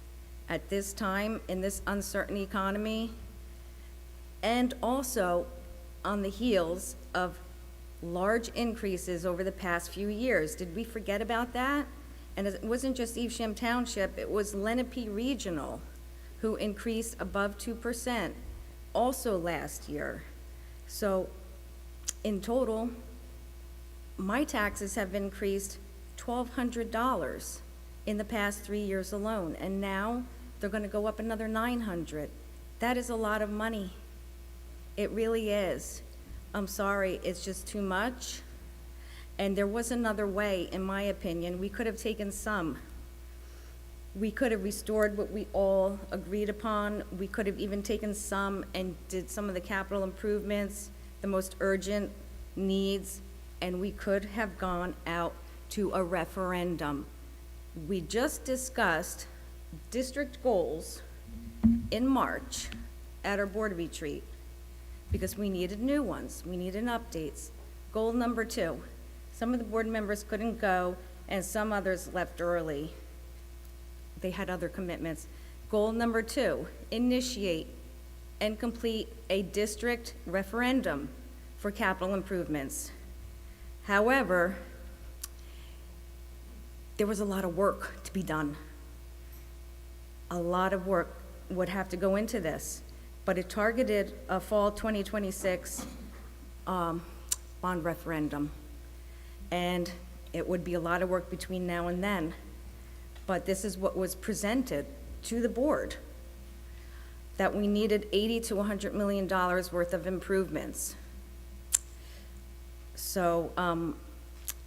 at this time in this uncertain economy, and also on the heels of large increases over the past few years. Did we forget about that? And it wasn't just Evesham Township, it was Lenape Regional, who increased above 2% also last year. So in total, my taxes have increased $1,200 in the past 3 years alone, and now they're gonna go up another $900. That is a lot of money. It really is. I'm sorry, it's just too much. And there was another way, in my opinion. We could have taken some We could have restored what we all agreed upon. We could have even taken some and did some of the capital improvements, the most urgent needs, and we could have gone out to a referendum. We just discussed district goals in March at our board retreat because we needed new ones. We needed updates. Goal number 2, some of the board members couldn't go and some others left early. They had other commitments. Goal number 2, initiate and complete a district referendum for capital improvements. However, there was a lot of work to be done. A lot of work would have to go into this, but it targeted a fall 2026 bond referendum. And it would be a lot of work between now and then. But this is what was presented to the board, that we needed $80 to $100 million worth of improvements. So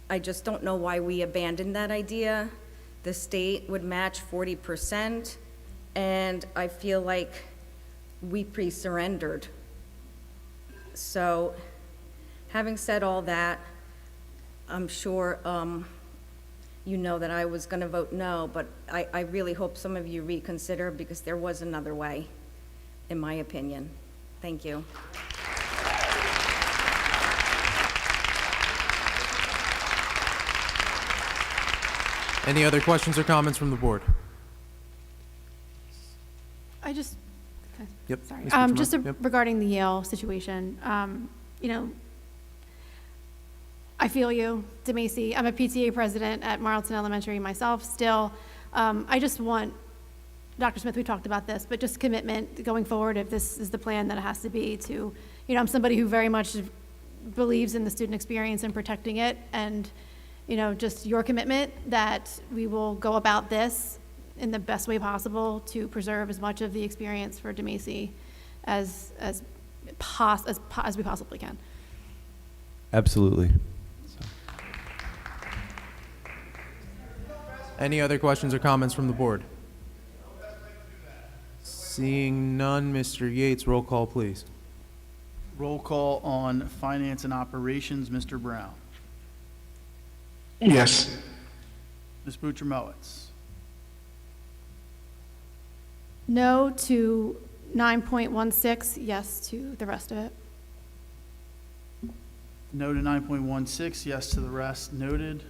I just don't know why we abandoned that idea. The state would match 40%, and I feel like we pre-surrendered. So having said all that, I'm sure you know that I was going to vote no, but I really hope some of you reconsider because there was another way, in my opinion. Thank you. Any other questions or comments from the board? I just, Yep. sorry, Ms. Bucciarati? just Yep. regarding the Yale situation, you know, I feel you, DeMacy. I'm a PTA president at Marlton Elementary myself still. I just want, Dr. Smith, we talked about this, but just commitment going forward, if this is the plan that it has to be to, you know, I'm somebody who very much believes in the student experience and protecting it, and, you know, just your commitment that we will go about this in the best way possible to preserve as much of the experience for DeMacy as we possibly can. Absolutely. Any other questions or comments from the board? Seeing none, Mr. Yates, roll call, please. Roll call on finance and operations, Mr. Brown. Yes. Ms. Bucciarati. No to 9.16, yes to the rest of it. No to 9.16, yes to the rest. Noted.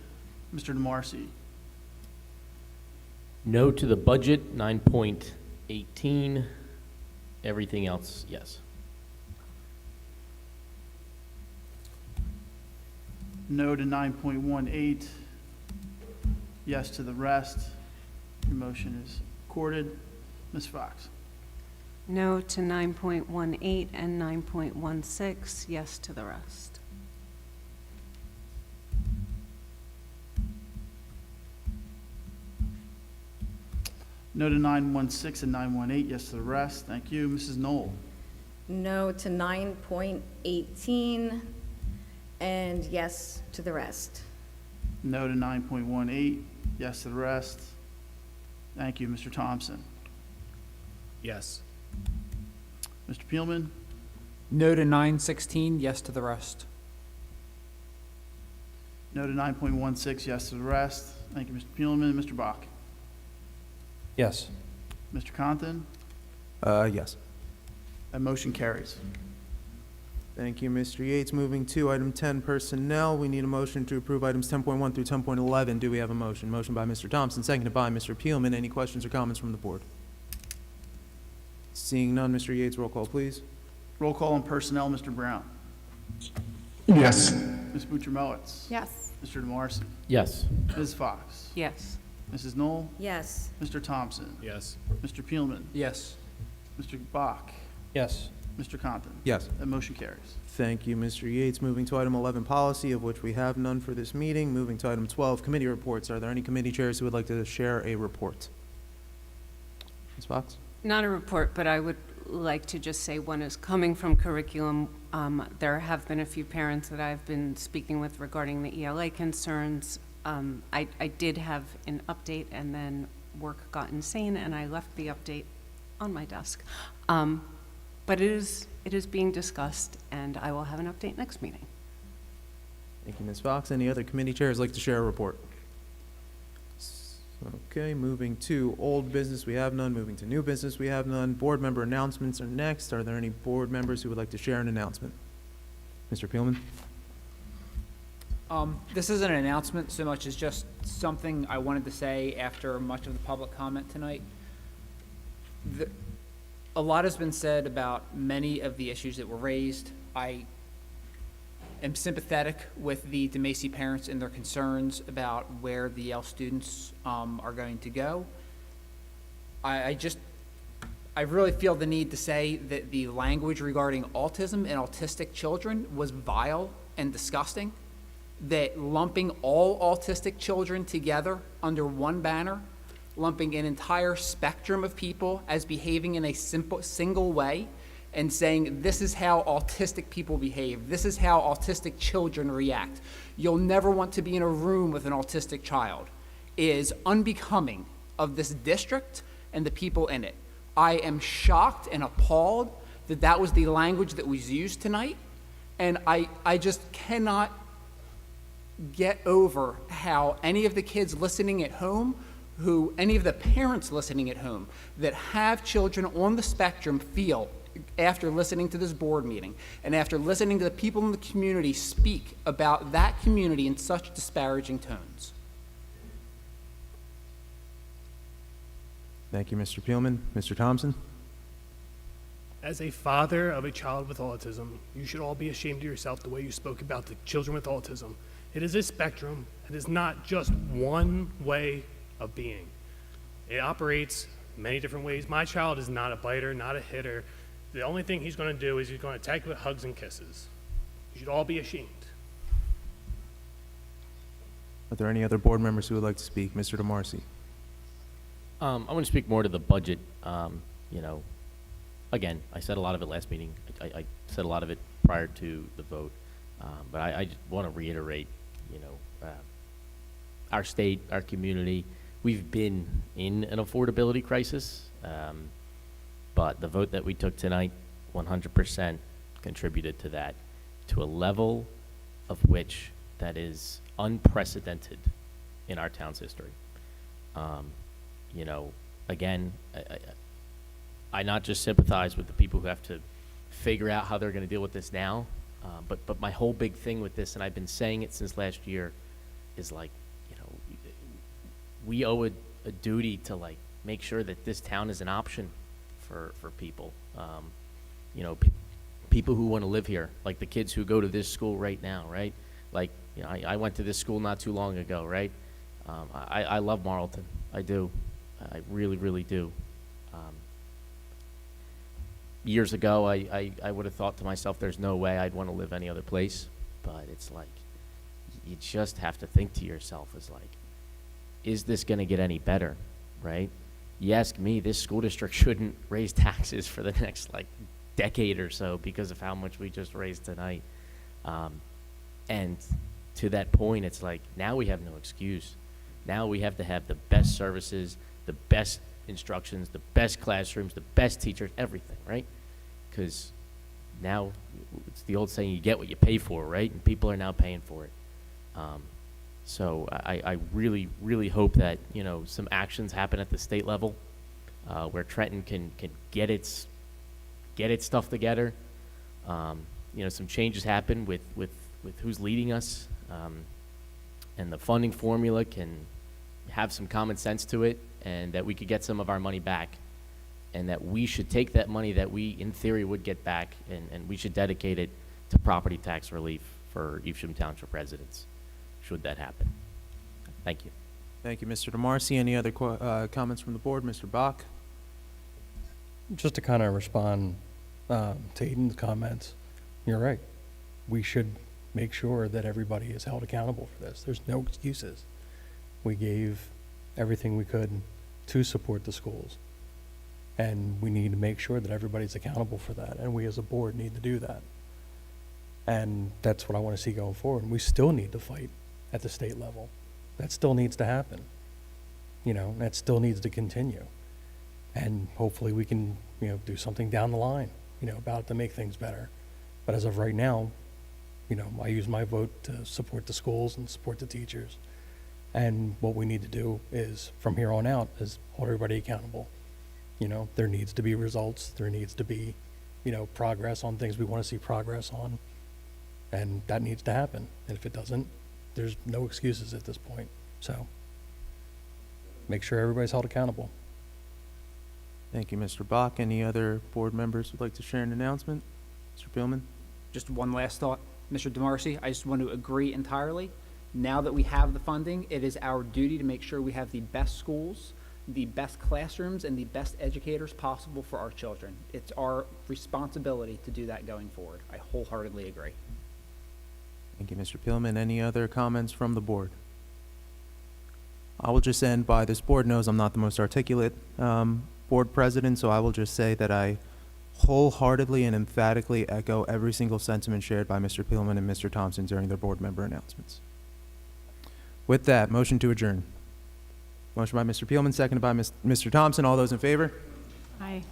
Mr. DeMarcy. No to the budget, 9.18. Everything else, yes. No to 9.18, yes to the rest. Your motion is accorded. Ms. Fox. No to 9.18 and 9.16, yes to the rest. No to 9.16 and 9.18, yes to the rest. Thank you. Mrs. Knoll. No to 9.18, and yes to the rest. No to 9.18, yes to the rest. Thank you. Mr. Thompson. Yes. Mr. Peelman. No to 9.16, yes to the rest. No to 9.16, yes to the rest. Thank you, Mr. Peelman. Mr. Bach. Yes. Mr. Compton. Yes. That motion carries. Thank you, Mr. Yates. Moving to item 10, personnel. We need a motion to approve items 10.1 through 10.11. Do we have a motion? Motion by Mr. Thompson, seconded by Mr. Peelman. Any questions or comments from the board? Seeing none, Mr. Yates, roll call, please. Roll call on personnel, Mr. Brown. Yes. Ms. Bucciarati. Yes. Mr. DeMarcy. Yes. Ms. Fox. Yes. Mrs. Knoll. Yes. Mr. Thompson. Yes. Mr. Peelman. Yes. Mr. Bach. Yes. Mr. Compton. Yes. That motion carries. Thank you, Mr. Yates. Moving to item 11, policy, of which we have none for this meeting. Moving to item 12, committee reports. Are there any committee chairs who would like to share a report? Ms. Fox? Not a report, but I would like to just say one is coming from curriculum. There have been a few parents that I've been speaking with regarding the ELA concerns. I did have an update, and then work got insane and I left the update on my desk. But it is being discussed, and I will have an update next meeting. Thank you, Ms. Fox. Any other committee chairs like to share a report? Okay, moving to old business, we have none. Moving to new business, we have none. Board member announcements are next. Are there any board members who would like to share an announcement? Mr. Peelman? This isn't an announcement so much as just something I wanted to say after much of the public comment tonight. A lot has been said about many of the issues that were raised. I am sympathetic with the DeMacy parents and their concerns about where the Yale students are going to go. I really feel the need to say that the language regarding autism and autistic children was vile and disgusting, that lumping all autistic children together under one banner, lumping an entire spectrum of people as behaving in a single way, and saying this is how autistic people behave, this is how autistic children react. You'll never want to be in a room with an autistic child, is unbecoming of this district and the people in it. I am shocked and appalled that that was the language that was used tonight, and I just cannot get over how any of the kids listening at home, any of the parents listening at home that have children on the spectrum feel after listening to this board meeting and after listening to the people in the community speak about that community in such disparaging tones. Thank you, Mr. Peelman. Mr. Thompson? As a father of a child with autism, you should all be ashamed of yourself the way you spoke about the children with autism. It is a spectrum. It is not just one way of being. It operates many different ways. My child is not a biter, not a hitter. The only thing he's going to do is he's going to attack you with hugs and kisses. You should all be ashamed. Are there any other board members who would like to speak? Mr. DeMarcy? I want to speak more to the budget. Again, I said a lot of it last meeting. I said a lot of it prior to the vote. But I just want to reiterate, our state, our community, we've been in an affordability crisis. But the vote that we took tonight, 100% contributed to that, to a level of which that is unprecedented in our town's history. Again, I not just sympathize with the people who have to figure out how they're going to deal with this now, but my whole big thing with this, and I've been saying it since last year, is we owe a duty to make sure that this town is an option for people. People who want to live here, like the kids who go to this school right now, right? I went to this school not too long ago, right? I love Marlton. I do. I really, really do. Years ago, I would have thought to myself, there's no way I'd want to live any other place. But it's you just have to think to yourself, is this going to get any better, right? You ask me, this school district shouldn't raise taxes for the next decade or so because of how much we just raised tonight. And to that point, it's now we have no excuse. Now we have to have the best services, the best instructions, the best classrooms, the best teachers, everything, right? Because now it's the old saying, you get what you pay for, right? And people are now paying for it. So I really, really hope that, some actions happen at the state level where Trenton can get its stuff together. Some changes happen with who's leading us, and the funding formula can have some common sense to it, and that we could get some of our money back, and that we should take that money that we, in theory, would get back, and we should dedicate it to property tax relief for Evesham Township residents, should that happen. Thank you. Thank you, Mr. DeMarcy. Any other comments from the board? Mr. Bach? Just to kind of respond to Aiden's comments, you're right. We should make sure that everybody is held accountable for this. There's no excuses. We gave everything we could to support the schools, and we need to make sure that everybody's accountable for that, and we as a board need to do that. And that's what I want to see going forward. We still need to fight at the state level. That still needs to happen. that still needs to continue. And hopefully we can, do something down the line, about it to make things better. But as of right now, I use my vote to support the schools and support the teachers. And what we need to do is, from here on out, is hold everybody accountable. There needs to be results. There needs to be, progress on things we want to see progress on. And that needs to happen. And if it doesn't, there's no excuses at this point. So make sure everybody's held accountable. Thank you, Mr. Bach. Any other board members would like to share an announcement? Mr. Peelman? Just one last thought, Mr. DeMarcy, I just want to agree entirely. Now that we have the funding, it is our duty to make sure we have the best schools, the best classrooms, and the best educators possible for our children. It's our responsibility to do that going forward. I wholeheartedly agree. Thank you, Mr. Peelman. Any other comments from the board? I will just end by, this board knows I'm not the most articulate board president, so I will just say that I wholeheartedly and emphatically echo every single sentiment shared by Mr. Peelman and Mr. Thompson during their board member announcements. With that, motion to adjourn. Motion by Mr. Peelman, seconded by Mr. Thompson. All those in favor? Aye.